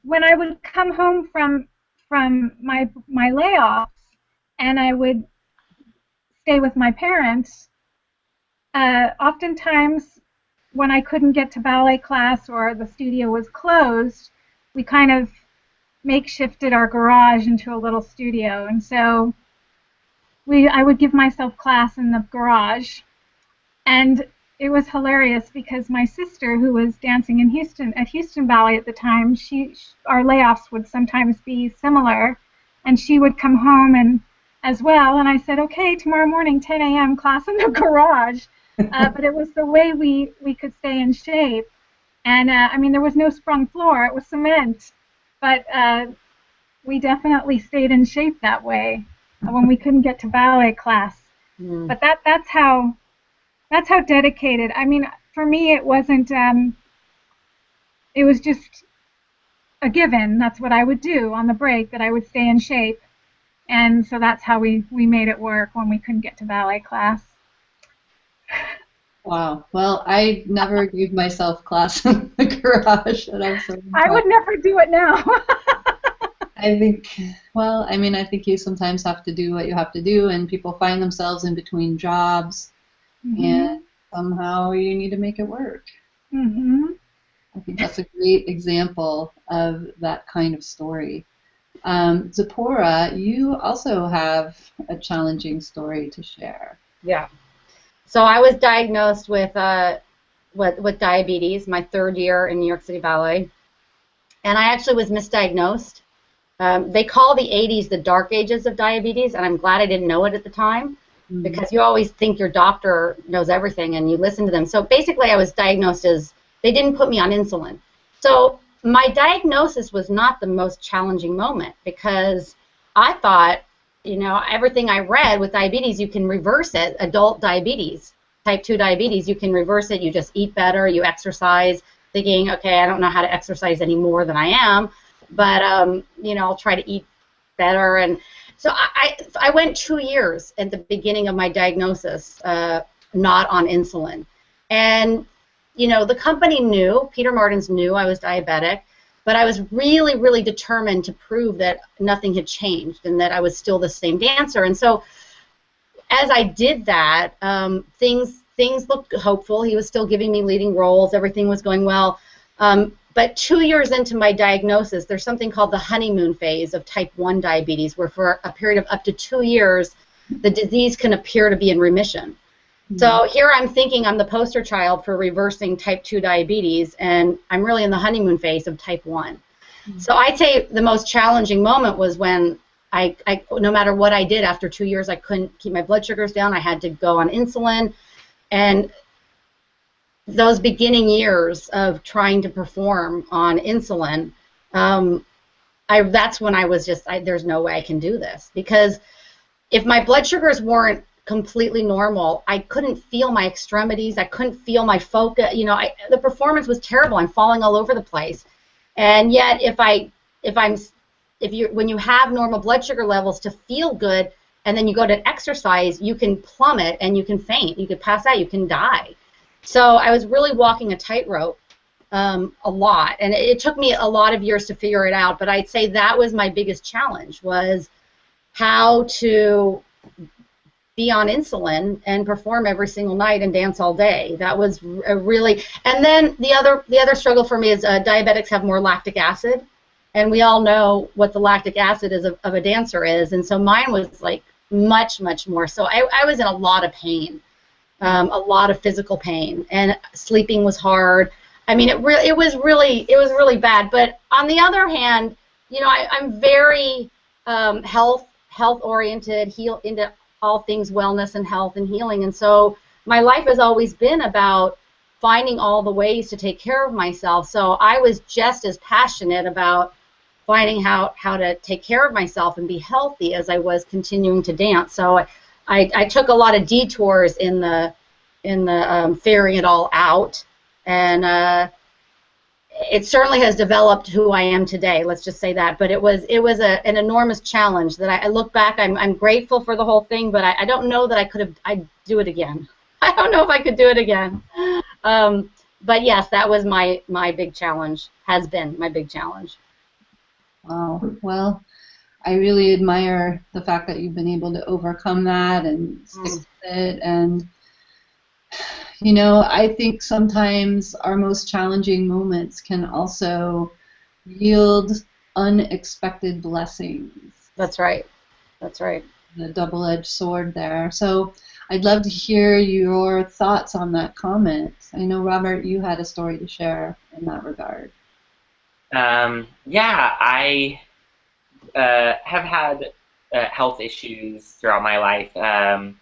when I would come home from my layoffs, and I would stay with my parents, oftentimes when I couldn't get to ballet class or the studio was closed, we kind of makeshifted our garage into a little studio, and so I would give myself class in the garage, and it was hilarious because my sister, who was dancing in Houston Ballet at the time, our layoffs would sometimes be similar, and she would come home as well, and I said, okay, tomorrow morning, 10 a.m. class in the garage, but it was the way we could stay in shape, and I mean, there was no sprung floor, it was cement, but we definitely stayed in shape that way when we couldn't get to ballet class. But that's how dedicated. I mean, for me, it wasn't. It was just a given. That's what I would do on the break. That I would stay in shape, and so that's how we made it work when we couldn't get to ballet class. Wow. Well, I never gave myself class in the garage, and I'm so I would never do it now. I think, well, I mean, I think you sometimes have to do what you have to do, and people find themselves in between jobs, and somehow you need to make it work. I think that's a great example of that kind of story. Zippora, you also have a challenging story to share. Yeah. So I was diagnosed with diabetes my third year in New York City Ballet, and I actually was misdiagnosed. They call the 80s the dark ages of diabetes, and I'm glad I didn't know it at the time, because you always think your doctor knows everything and you listen to them. So basically I was diagnosed as, they didn't put me on insulin. So my diagnosis was not the most challenging moment, because I thought, you know, everything I read with diabetes, you can reverse it. Adult diabetes, type 2 diabetes, you can reverse it. You just eat better, you exercise, thinking, okay, I don't know how to exercise any more than I am, but you know, I'll try to eat better. And so I went 2 years at the beginning of my diagnosis not on insulin. And you know, the company knew, Peter Martins knew I was diabetic, but I was really, really determined to prove that nothing had changed and that I was still the same dancer. And so as I did that, things looked hopeful. He was still giving me leading roles. Everything was going well. But 2 years into my diagnosis, there's something called the honeymoon phase of type 1 diabetes, where for a period of up to 2 years, the disease can appear to be in remission. So here I'm thinking I'm the poster child for reversing type 2 diabetes, and I'm really in the honeymoon phase of type 1. So I'd say the most challenging moment was when I no matter what I did after 2 years, I couldn't keep my blood sugars down. I had to go on insulin. And those beginning years of trying to perform on insulin, that's when I was just, there's no way I can do this. Because if my blood sugars weren't completely normal, I couldn't feel my extremities. I couldn't feel my focus. You know, the performance was terrible. I'm falling all over the place. And yet, when you have normal blood sugar levels to feel good, and then you go to exercise, you can plummet and you can faint. You could pass out. You can die. So I was really walking a tightrope a lot, and it took me a lot of years to figure it out. But I'd say that was my biggest challenge, was how to be on insulin and perform every single night and dance all day. That was a really, and then the other struggle for me is diabetics have more lactic acid, and we all know what the lactic acid is of a dancer is, and so mine was like much more. So I was in a lot of pain, a lot of physical pain, and sleeping was hard. I mean, it was really bad. But on the other hand, you know, I'm very health oriented, into all things wellness and health and healing, and so my life has always been about finding all the ways to take care of myself. So I was just as passionate about finding how to take care of myself and be healthy as I was continuing to dance. So I took a lot of detours in the figuring it all out, and it certainly has developed who I am today. Let's just say that. But it was an enormous challenge that I look back. I'm grateful for the whole thing, but I don't know that I'd do it again. I don't know if I could do it again. But yes, that was my big challenge. Has been my big challenge. Wow. Well, I really admire the fact that you've been able to overcome that and stick with it. And you know, I think sometimes our most challenging moments can also yield unexpected blessings. That's right. That's right. The double-edged sword there. So I'd love to hear your thoughts on that comment. I know, Robert, you had a story to share in that regard. Yeah, I have had health issues throughout my life. I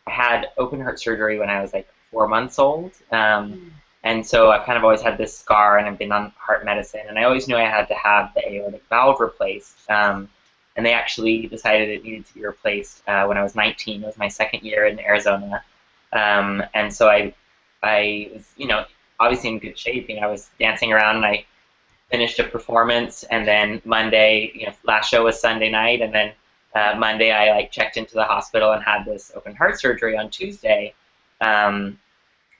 had open heart surgery when I was like 4 months old, and so I've kind of always had this scar, and I've been on heart medicine, and I always knew I had to have the aortic valve replaced, and they actually decided it needed to be replaced when I was 19. It was my second year in Arizona, and so I was, you know, obviously in good shape. You know, I was dancing around, and I finished a performance, and then Monday, you know, last show was Sunday night, and then Monday I like checked into the hospital and had this open heart surgery on Tuesday.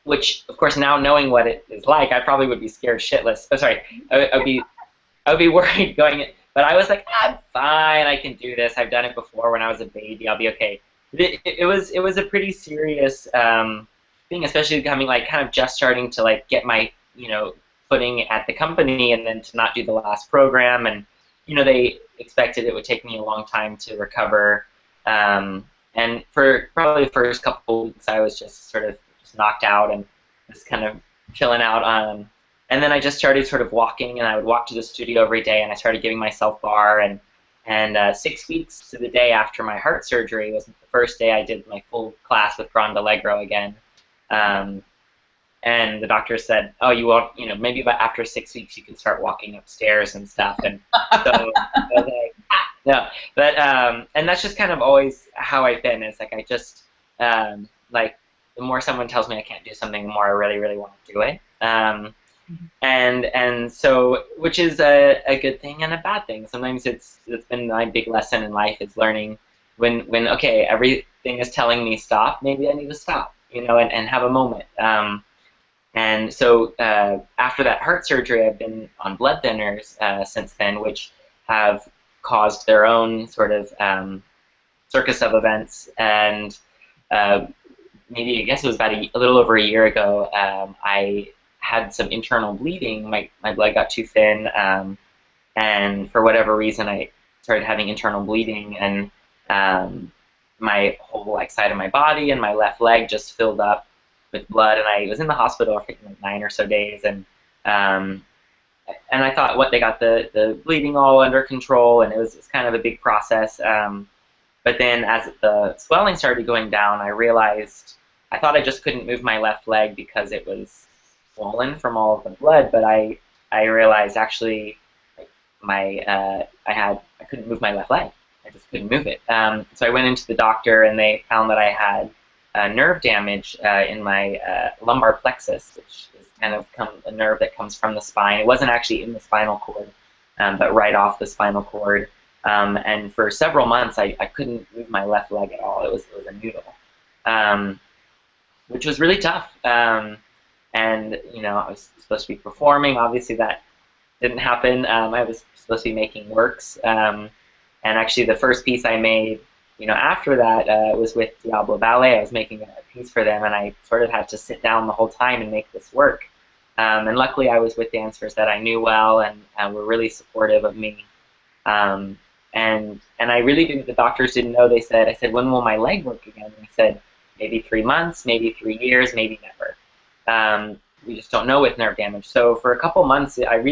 Which, of course, now knowing what it is like, I probably would be scared shitless. Oh, sorry, I would be worried going in. But I was like, I'm fine, I can do this. I've done it before when I was a baby. I'll be okay. It was a pretty serious thing, especially coming like kind of just starting to like get my footing at the company, and then to not do the last program, and they expected it would take me a long time to recover. And for probably the first couple of weeks, I was just sort of just knocked out and just kind of chilling out. And then I just started sort of walking, and I would walk to the studio every day, and I started giving myself bar. And 6 weeks to the day after my heart surgery was the first day I did my full class with Grand Allegro again. And the doctor said, "Oh, you won't, maybe about after 6 weeks you can start walking upstairs and stuff." And so I was like, no. But and that's just kind of always how I've been. It's like I just like the more someone tells me I can't do something, the more I really, really want to do it. And so, which is a good thing and a bad thing. Sometimes it's been my big lesson in life is learning when okay, everything is telling me stop, maybe I need to stop, and have a moment. And so after that heart surgery, I've been on blood thinners since then, which have caused their own sort of circus of events. And maybe I guess it was about a little over a year ago, I had some internal bleeding. My blood got too thin, and for whatever reason, I started having internal bleeding, and my whole side of my body and my left leg just filled up with blood, and I was in the hospital for like 9 or so days, and I thought, they got the bleeding all under control, and it was kind of a big process. But then as the swelling started going down, I realized I thought I just couldn't move my left leg because it was swollen from all of the blood, but I realized actually I couldn't move my left leg. I just couldn't move it. So I went into the doctor, and they found that I had nerve damage in my lumbar plexus, which is kind of a nerve that comes from the spine. It wasn't actually in the spinal cord, but right off the spinal cord. And for several months, I couldn't move my left leg at all. It was a noodle, which was really tough. And I was supposed to be performing. Obviously, that didn't happen. I was supposed to be making works, and actually, the first piece I made, after that was with Diablo Ballet. I was making a piece for them, and I sort of had to sit down the whole time and make this work. And luckily, I was with dancers that I knew well and were really supportive of me. And I really didn't. The doctors didn't know. I said, when will my leg work again? And they said, maybe 3 months, maybe 3 years, maybe never. We just don't know with nerve damage. So for a couple months, I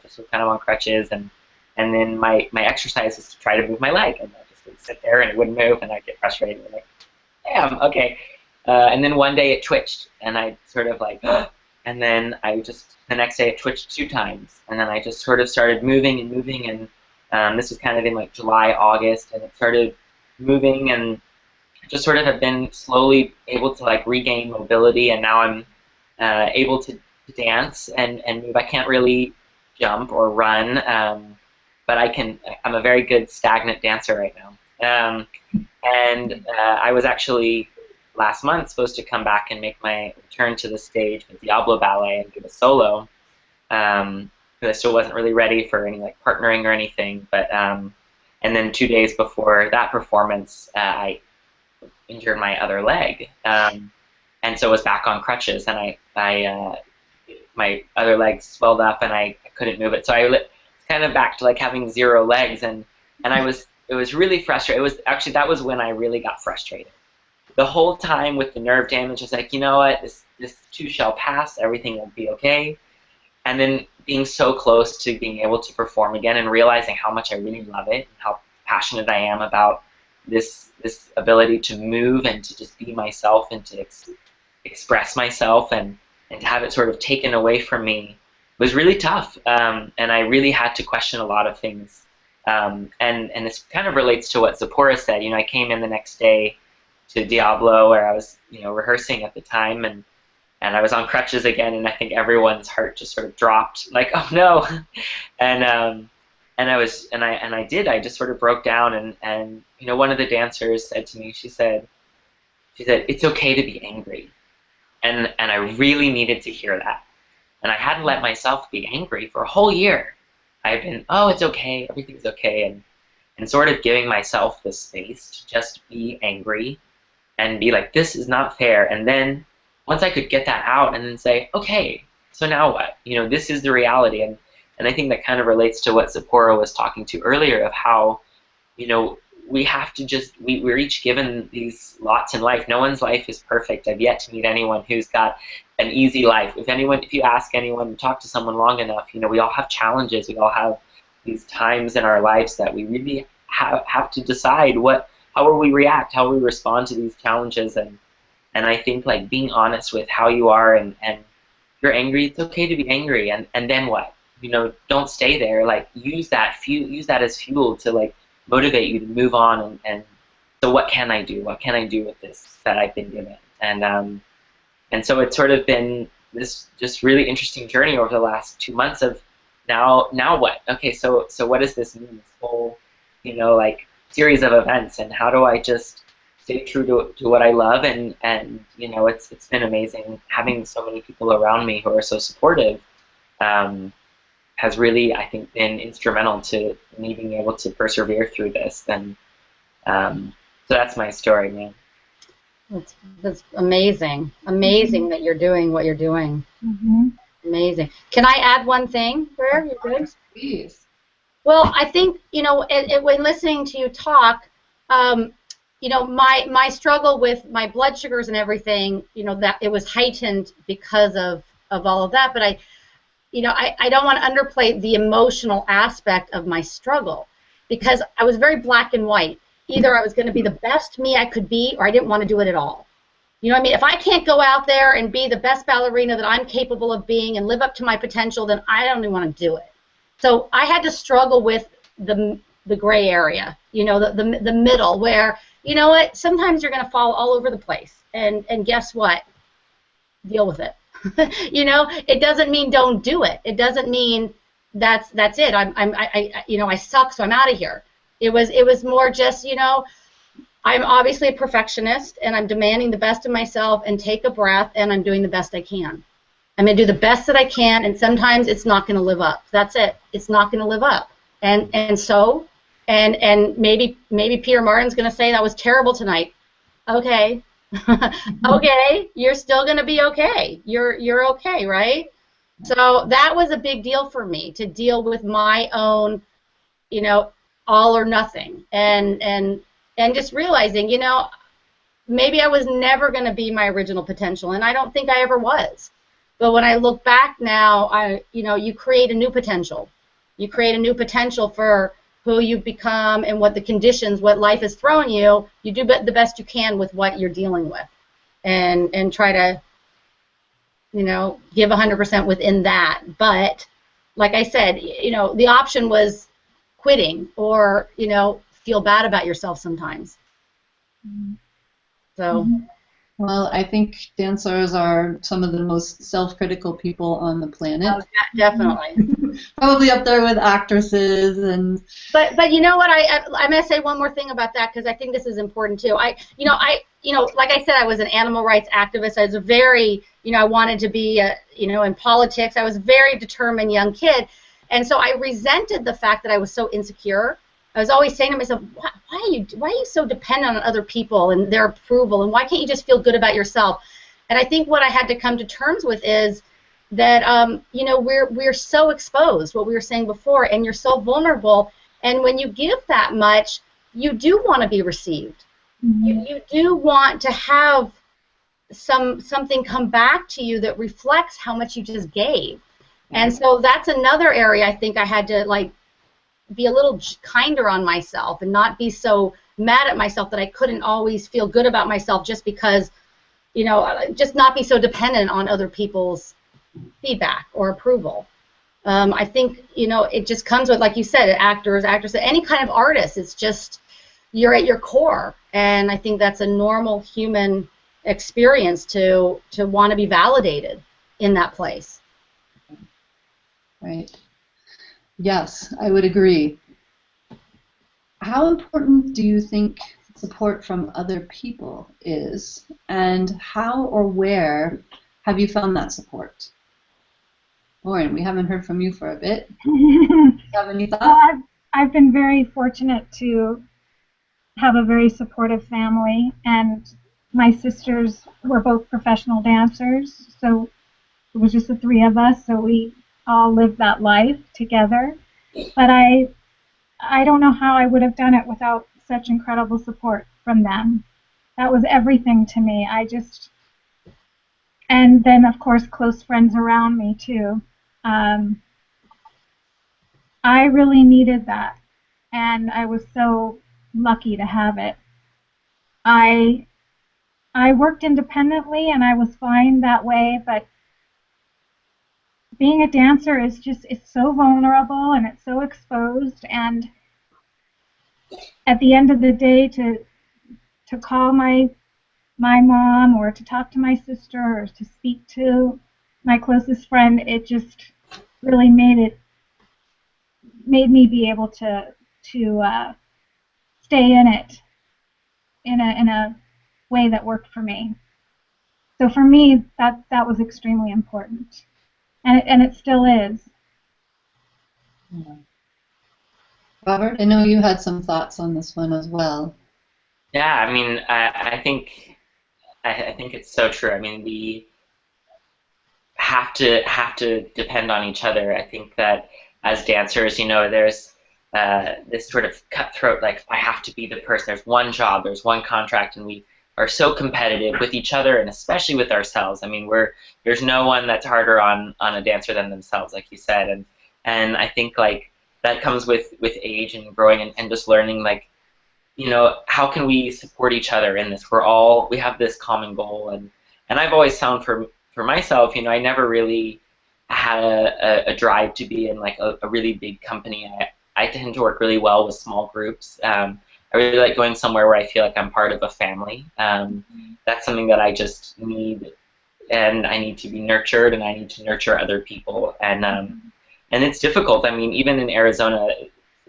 just was kind of on crutches, and then my exercise was to try to move my leg, and I just would sit there and it wouldn't move, and I'd get frustrated and like, damn, okay. And then one day it twitched, and I sort of like, and then the next day it twitched 2 times, and then I just sort of started moving, and this was kind of in like July, August, and it started moving, and just sort of have been slowly able to like regain mobility, and now I'm able to dance and move. I can't really jump or run, but I'm a very good stagnant dancer right now. And I was actually last month supposed to come back and make my return to the stage with Diablo Ballet and give a solo, because I still wasn't really ready for any like partnering or anything. But and then 2 days before that performance, I injured my other leg, and so was back on crutches, and my other leg swelled up, and I couldn't move it. So I was kind of back to like having 0 legs, and it was really frustrating. That was when I really got frustrated. The whole time with the nerve damage, I was like, you know what, this too shall pass. Everything will be okay. And then being so close to being able to perform again, and realizing how much I really love it, and how passionate I am about this ability to move and to just be myself and to express myself, and to have it sort of taken away from me was really tough. And I really had to question a lot of things. And this kind of relates to what Zippora said. I came in the next day to Diablo, where I was rehearsing at the time, and I was on crutches again, and I think everyone's heart just sort of dropped, like, oh no. I just sort of broke down, and one of the dancers said to me, she said, it's okay to be angry. And I really needed to hear that. And I hadn't let myself be angry for a whole year. I've been, oh, it's okay, everything's okay. and sort of giving myself the space to just be angry and be like, this is not fair. And then once I could get that out and then say, okay, so now what? You know, this is the reality. And I think that kind of relates to what Zippora was talking to earlier of how, you know, we have to just, we're each given these lots in life. No one's life is perfect. I've yet to meet anyone who's got an easy life. If you ask anyone, talk to someone long enough, you know, we all have challenges. We all have these times in our lives that we really have to decide how will we react, how will we respond to these challenges. And I think like being honest with how you are, and you're angry, it's okay to be angry, and then what? You know, don't stay there. Like use that as fuel to like motivate you to move on, and so what can I do? What can I do with this that I've been given? And so it's sort of been this just really interesting journey over the last 2 months of now what? Okay, so what does this mean? This whole, you know, like series of events, and how do I just stay true to what I love? And you know, it's been amazing having so many people around me who are so supportive. Has really, I think, been instrumental to me being able to persevere through this. And so that's my story, man. That's amazing. Amazing that you're doing what you're doing. Mm-hmm. Amazing. Can I add one thing, Grier? You good? Please. Well, I think, you know, when listening to you talk, you know, my struggle with my blood sugars and everything, you know, that it was heightened because of all of that. But I don't want to underplay the emotional aspect of my struggle, because I was very black and white. Either I was going to be the best me I could be, or I didn't want to do it at all. You know what I mean? If I can't go out there and be the best ballerina that I'm capable of being and live up to my potential, then I don't even want to do it. So I had to struggle with the gray area, you know, the middle, where, you know what, sometimes you're going to fall all over the place, and guess what? Deal with it. You know, it doesn't mean don't do it. It doesn't mean that's it. I suck, so I'm out of here. It was more just, you know, I'm obviously a perfectionist, and I'm demanding the best of myself, and take a breath, and I'm doing the best I can. I'm going to do the best that I can, and sometimes it's not going to live up. That's it. It's not going to live up. And maybe Peter Martin's going to say that was terrible tonight. Okay. Okay, you're still going to be okay. You're okay, right? So that was a big deal for me, to deal with my own, you know, all or nothing, and just realizing, you know, maybe I was never going to be my original potential, and I don't think I ever was. But when I look back now, you know, you create a new potential. You create a new potential for who you've become and what the conditions, what life has thrown you. You do the best you can with what you're dealing with, and try to, you know, give 100% within that. But like I said, you know, the option was quitting, or, you know, feel bad about yourself sometimes. Mm-hmm. So. Mm-hmm. Well, I think dancers are some of the most self-critical people on the planet. Oh, definitely. Probably up there with actresses and. But you know what? I'm gonna say one more thing about that, because I think this is important too. Like I said, I was an animal rights activist. I was a very, you know, I wanted to be, you know, in politics. I was a very determined young kid, and so I resented the fact that I was so insecure. I was always saying to myself, why are you so dependent on other people and their approval, and why can't you just feel good about yourself? And I think what I had to come to terms with is that you know, we're so exposed, what we were saying before, and you're so vulnerable, and when you give that much, you do want to be received. Mm-hmm. You do want to have something come back to you that reflects how much you just gave. Mm-hmm. And so that's another area I think I had to, like, be a little kinder on myself, and not be so mad at myself that I couldn't always feel good about myself, just because, you know, just not be so dependent on other people's feedback or approval. I think, you know, it just comes with, like you said, actors, actresses, any kind of artist. It's just, you're at your core, and I think that's a normal human experience to want to be validated in that place. Right. Yes, I would agree. How important do you think support from other people is, and how or where have you found that support? Lauren, we haven't heard from you for a bit. Do you have any thoughts? Well, I've been very fortunate to have a very supportive family, and my sisters were both professional dancers, so it was just the three of us, so we all lived that life together. But I don't know how I would have done it without such incredible support from them. That was everything to me. And then of course close friends around me too. I really needed that, and I was so lucky to have it. I worked independently, and I was fine that way, but being a dancer is it's so vulnerable and it's so exposed, and at the end of the day to call my mom or to talk to my sister or to speak to my closest friend, it just really made me be able to stay in it in a way that worked for me. So for me, that was extremely important, and it still is. Yeah. Robert, I know you had some thoughts on this one as well. Yeah, I mean, I think it's so true. I mean, we have to depend on each other. I think that as dancers, there's this sort of cutthroat, like I have to be the person. There's one job, there's one contract, and we are so competitive with each other and especially with ourselves. I mean, there's no one that's harder on a dancer than themselves, like you said, and I think like that comes with age and growing and just learning, like, how can we support each other in this? We have this common goal, and I've always found for myself, I never really had a drive to be in like a really big company. I tend to work really well with small groups. I really like going somewhere where I feel like I'm part of a family. That's something that I just need, and I need to be nurtured, and I need to nurture other people. And it's difficult. I mean, even in Arizona,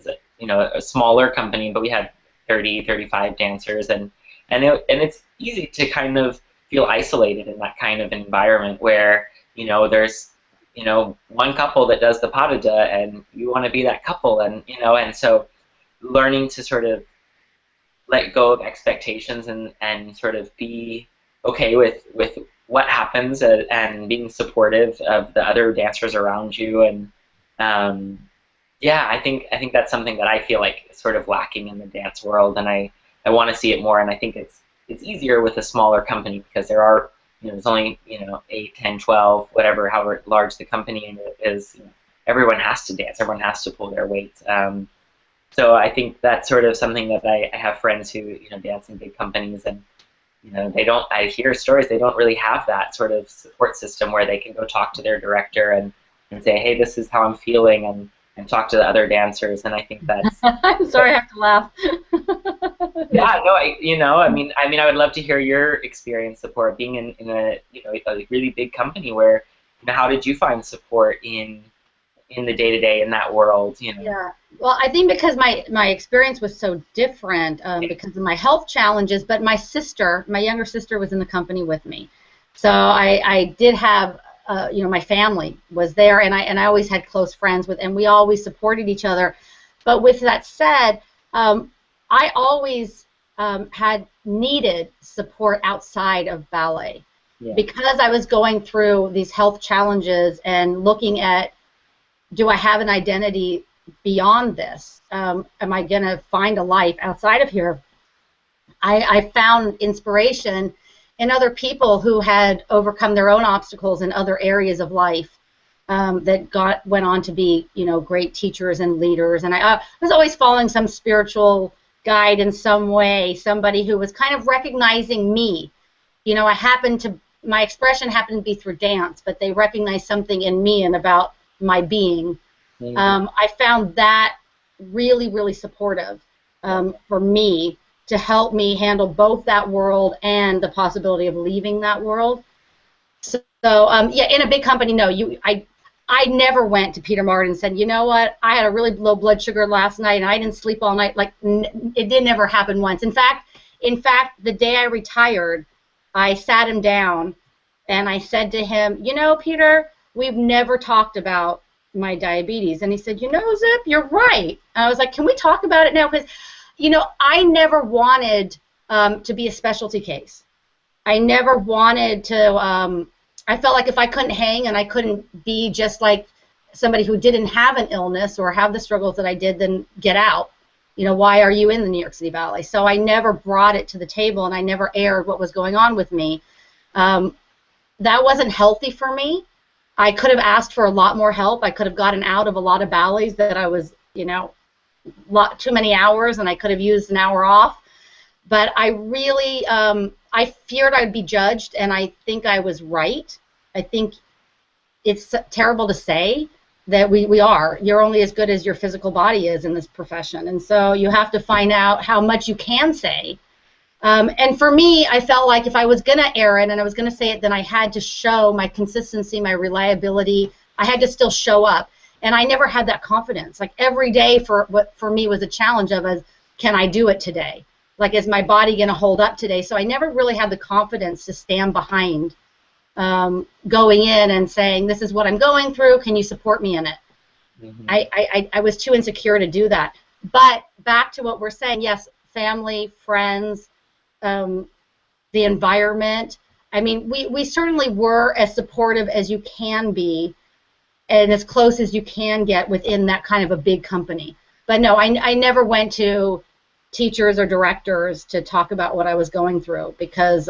a smaller company, but we had 30, 35 dancers, and it's easy to kind of feel isolated in that kind of environment where there's one couple that does the pas de deux, and you want to be that couple, and so learning to sort of let go of expectations and sort of be okay with what happens, and being supportive of the other dancers around you, and yeah, I think that's something that I feel like is sort of lacking in the dance world, and I want to see it more, and I think it's easier with a smaller company because there are, there's only 8, 10, 12, whatever, however large the company is. Everyone has to dance, everyone has to pull their weight. So I think that's sort of something that I have friends who dance in big companies, and they don't. I hear stories, they don't really have that sort of support system where they can go talk to their director and say, hey, this is how I'm feeling, and talk to the other dancers, and I think that's. I'm sorry, I have to laugh. Yeah, no, I mean, I would love to hear your experience support being in a a really big company where, how did you find support in the day-to-day in that world? Yeah, well, I think because my experience was so different because of my health challenges, but my younger sister was in the company with me, so I did have. My family was there, and I always had close friends with, and we always supported each other. But with that said, I always had needed support outside of ballet, because I was going through these health challenges and looking at, do I have an identity beyond this? Am I going to find a life outside of here? I found inspiration in other people who had overcome their own obstacles in other areas of life, that went on to be, great teachers and leaders. And I was always following some spiritual guide in some way, somebody who was kind of recognizing me. My expression happened to be through dance, but they recognized something in me and about my being. I found that really, really supportive for me, to help me handle both that world and the possibility of leaving that world. So yeah, in a big company, no, I never went to Peter Martin and said, you know what, I had a really low blood sugar last night and I didn't sleep all night. Like, it didn't ever happen once. In fact, the day I retired, I sat him down and I said to him, Peter, we've never talked about my diabetes. And he said, you know, Zip, you're right. I was like, can we talk about it now? Because, you know, I never wanted to be a specialty case. I never wanted to, I felt like if I couldn't hang and I couldn't be just like somebody who didn't have an illness or have the struggles that I did, then get out. You know, why are you in the New York City Ballet? So I never brought it to the table, and I never aired what was going on with me. That wasn't healthy for me. I could have asked for a lot more help. I could have gotten out of a lot of ballets that I was, you know, too many hours, and I could have used an hour off. But I really, I feared I'd be judged, and I think I was right. I think it's terrible to say that we are. You're only as good as your physical body is in this profession, and so you have to find out how much you can say. And for me, I felt like if I was going to air it and I was going to say it, then I had to show my consistency, my reliability. I had to still show up, and I never had that confidence. Like every day for what for me was a challenge of can I do it today? Like, is my body going to hold up today? So I never really had the confidence to stand behind going in and saying, this is what I'm going through. Can you support me in it? Mm-hmm. I was too insecure to do that. But back to what we're saying, yes, family, friends, the environment. I mean, we certainly were as supportive as you can be and as close as you can get within that kind of a big company. But no, I never went to teachers or directors to talk about what I was going through because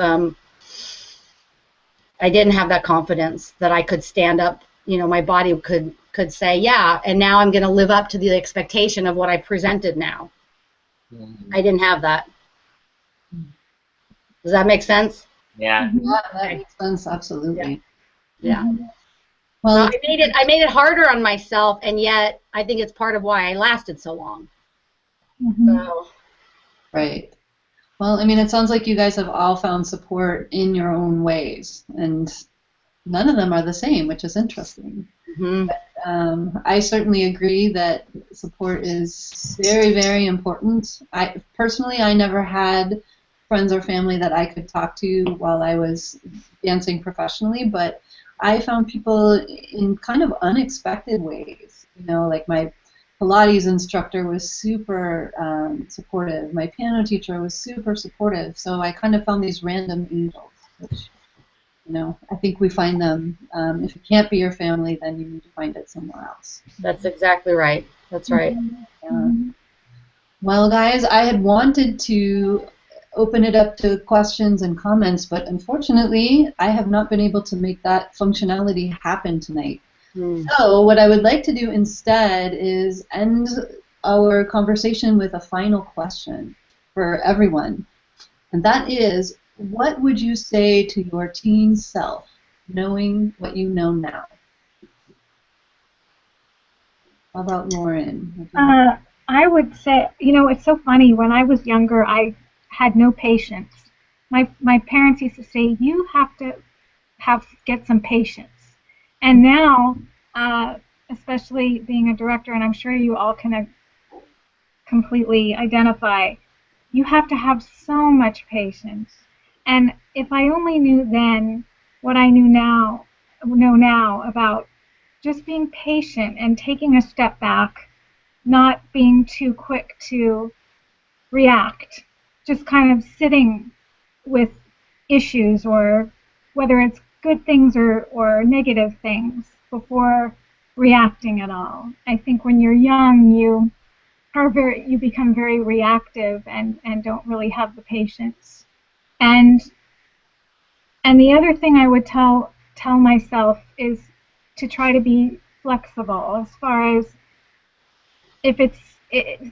I didn't have that confidence that I could stand up. You know, my body could say, yeah, and now I'm going to live up to the expectation of what I presented now. Mm-hmm. I didn't have that. Does that make sense? Yeah. Yeah, that makes sense. Absolutely. Yeah. Mm-hmm. Well, so I made it harder on myself, and yet I think it's part of why I lasted so long. Mm-hmm. So. Right. Well, I mean, it sounds like you guys have all found support in your own ways, and none of them are the same, which is interesting. Mm-hmm. But, I certainly agree that support is very, very important. Personally, I never had friends or family that I could talk to while I was dancing professionally, but I found people in kind of unexpected ways. You know, like my Pilates instructor was super supportive. My piano teacher was super supportive. So I kind of found these random angels, which, you know, I think we find them. If it can't be your family, then you need to find it somewhere else. That's exactly right. That's right. Yeah. Well, guys, I had wanted to open it up to questions and comments, but unfortunately, I have not been able to make that functionality happen tonight. So what I would like to do instead is end our conversation with a final question for everyone. And that is, what would you say to your teen self, knowing what you know now? How about Lauren? I would say, you know, it's so funny. When I was younger, I had no patience. My parents used to say, you have to get some patience. And now, especially being a director, and I'm sure you all can completely identify, you have to have so much patience. And if I only knew then what I know now about just being patient and taking a step back, not being too quick to react, just kind of sitting with issues, or whether it's good things or negative things, before reacting at all. I think when you're young, you become very reactive and don't really have the patience. And the other thing I would tell myself is to try to be flexible, as far as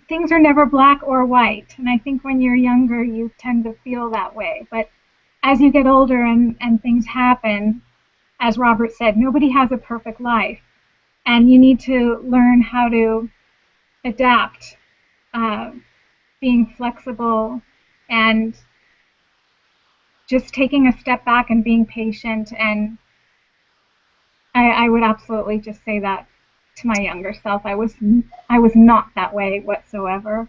things are never black or white. And I think when you're younger, you tend to feel that way. But as you get older and things happen, as Robert said, nobody has a perfect life. And you need to learn how to adapt, being flexible, and just taking a step back and being patient. And I would absolutely just say that to my younger self. I was not that way whatsoever.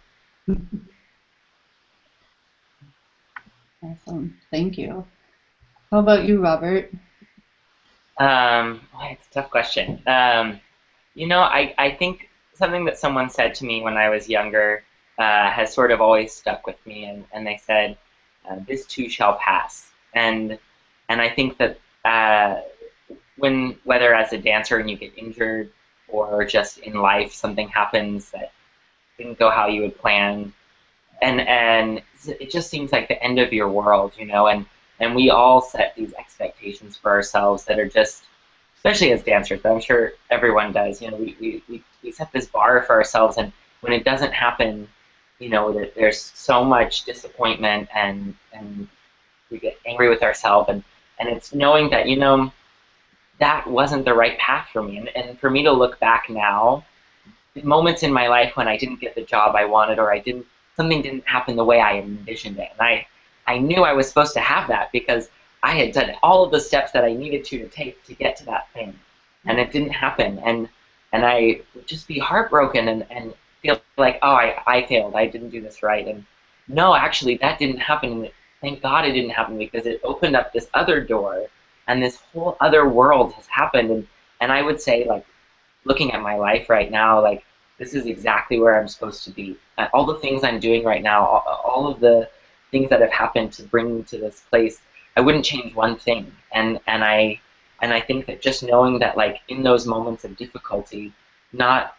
Awesome. Thank you. How about you, Robert? It's a tough question. I think something that someone said to me when I was younger has sort of always stuck with me, and they said, "This too shall pass." And I think that whether as a dancer and you get injured, or just in life something happens that didn't go how you had planned, and it just seems like the end of your world, and we all set these expectations for ourselves that are just, especially as dancers, but I'm sure everyone does, we set this bar for ourselves, and when it doesn't happen, there's so much disappointment, and we get angry with ourselves, and it's knowing that, that wasn't the right path for me, and for me to look back now, moments in my life when I didn't get the job I wanted, or something didn't happen the way I envisioned it, and I knew I was supposed to have that because I had done all of the steps that I needed to take to get to that thing, and it didn't happen, and I would just be heartbroken and feel like, oh, I failed, I didn't do this right, and no, actually that didn't happen, and thank God it didn't happen, because it opened up this other door, and this whole other world has happened, and I would say, like, looking at my life right now, like, this is exactly where I'm supposed to be. All the things I'm doing right now, all of the things that have happened to bring me to this place, I wouldn't change one thing. And I think that just knowing that, like, in those moments of difficulty, not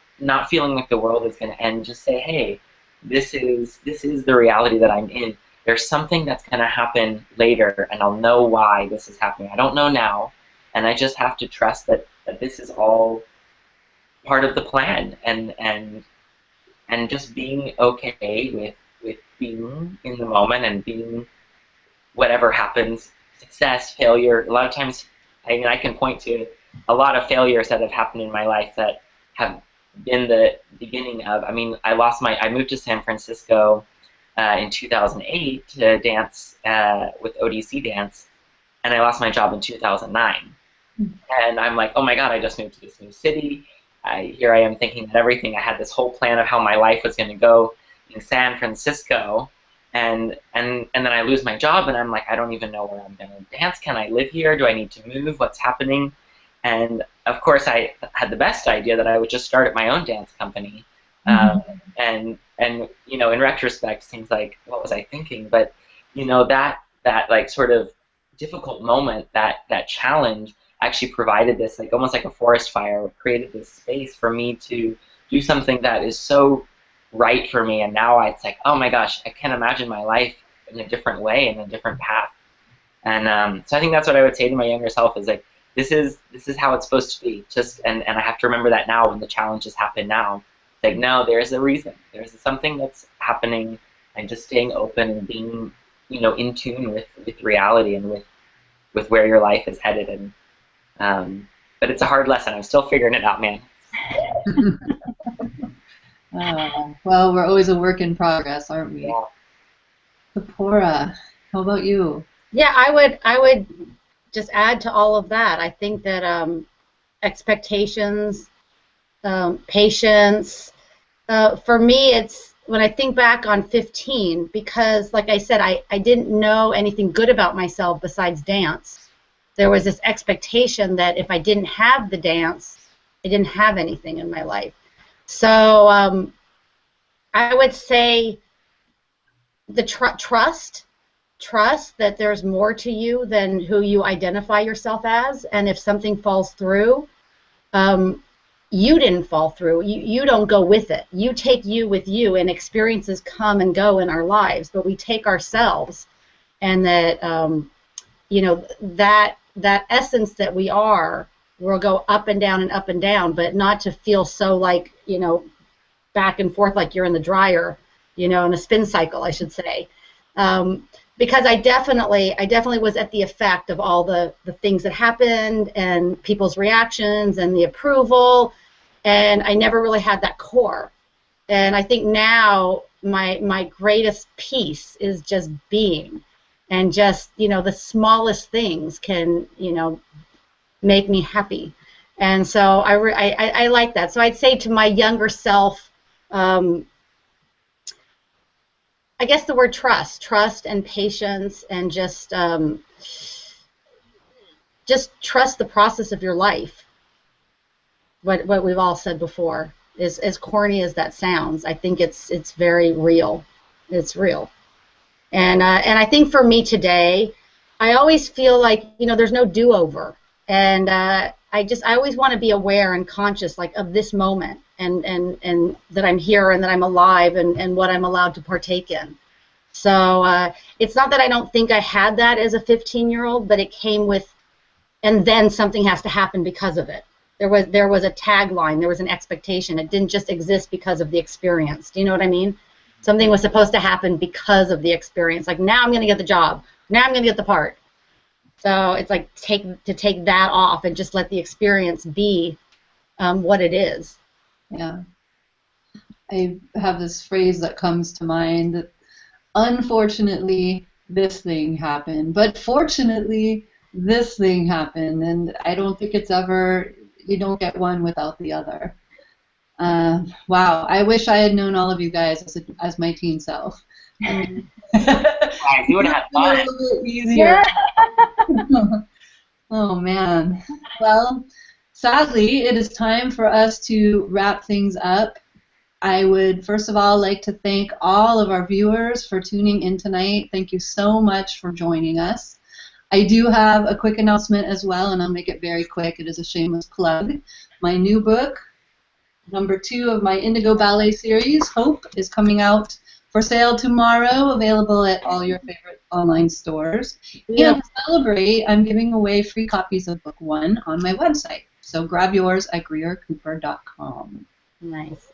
feeling like the world is going to end, just say, hey, this is the reality that I'm in. There's something that's going to happen later, and I'll know why this is happening. I don't know now, and I just have to trust that this is all part of the plan, and just being okay with being in the moment, and being whatever happens, success, failure. A lot of times, I can point to a lot of failures that have happened in my life that have been the beginning of, I moved to San Francisco in 2008 to dance with ODC Dance, and I lost my job in 2009. And I'm like, oh my God, I just moved to this new city. Here I am thinking that I had this whole plan of how my life was going to go in San Francisco, and then I lose my job, and I'm like, I don't even know where I'm going to dance. Can I live here? Do I need to move? What's happening? And of course, I had the best idea that I would just start my own dance company. And in retrospect, seems like, what was I thinking? But that like sort of difficult moment, that challenge, actually provided this, like, almost like a forest fire, created this space for me to do something that is so right for me. And now it's like, oh my gosh, I can't imagine my life in a different way, in a different path. And so I think that's what I would say to my younger self, is like, this is how it's supposed to be. And I have to remember that now when the challenges happen now. Like, no, there's a reason. There's something that's happening, and just staying open and being, in tune with reality, and with where your life is headed. And but it's a hard lesson. I'm still figuring it out, man. Well, we're always a work in progress, aren't we? Yeah. Zippora, how about you? Yeah, I would just add to all of that. I think that expectations, patience. For me, it's when I think back on 15, because, like I said, I didn't know anything good about myself besides dance. There was this expectation that if I didn't have the dance, I didn't have anything in my life. So I would say the trust that there's more to you than who you identify yourself as, and if something falls through, you didn't fall through. You don't go with it. You take you with you, and experiences come and go in our lives, but we take ourselves, and that that essence that we are will go up and down, but not to feel so like, back and forth like you're in the dryer, in a spin cycle, I should say. Because I definitely was at the effect of all the things that happened, and people's reactions, and the approval, and I never really had that core. And I think now my greatest piece is just being, and just, the smallest things can, make me happy. And so I like that. So I'd say to my younger self, I guess the word trust and patience, and just trust the process of your life. what we've all said before. Is as corny as that sounds, I think it's very real. It's real. And I think for me today, I always feel like, you know, there's no do-over. And I always want to be aware and conscious, like, of this moment, and that I'm here and that I'm alive, and what I'm allowed to partake in. So it's not that I don't think I had that as a 15-year-old, but it came with, and then something has to happen because of it. There was a tagline, there was an expectation. It didn't just exist because of the experience. Do you know what I mean? Something was supposed to happen because of the experience. Like, now I'm going to get the job. Now I'm going to get the part. So it's like take that off and just let the experience be what it is. Yeah. I have this phrase that comes to mind that, unfortunately, this thing happened, but fortunately, this thing happened. And I don't think it's ever, you don't get one without the other. Wow, I wish I had known all of you guys as my teen self. Right, you would have fun. A little bit easier. Oh, man. Well, sadly, it is time for us to wrap things up. I would first of all like to thank all of our viewers for tuning in tonight. Thank you so much for joining us. I do have a quick announcement as well, and I'll make it very quick. It is a shameless plug. My new book, number 2 of my Indigo Ballet Series, Hope, is coming out for sale tomorrow, available at all your favorite online stores. Yeah. And to celebrate, I'm giving away free copies of Book 1 on my website. So grab yours at griercooper.com. Nice.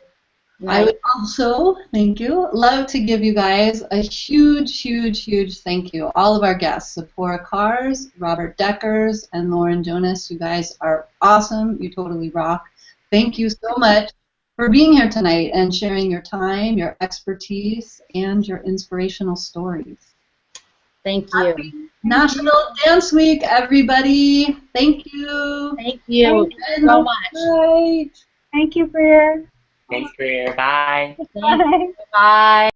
I would also, thank you, love to give you guys a huge, huge, huge thank you. All of our guests, Zippora Karz, Robert Dekkers, and Lauren Jonas. You guys are awesome. You totally rock. Thank you so much for being here tonight and sharing your time, your expertise, and your inspirational stories. Thank you. Happy National Dance Week, everybody. Thank you. Thank you so much. Right. Thank you, Grier. Thanks, Grier. Bye. Bye. Bye.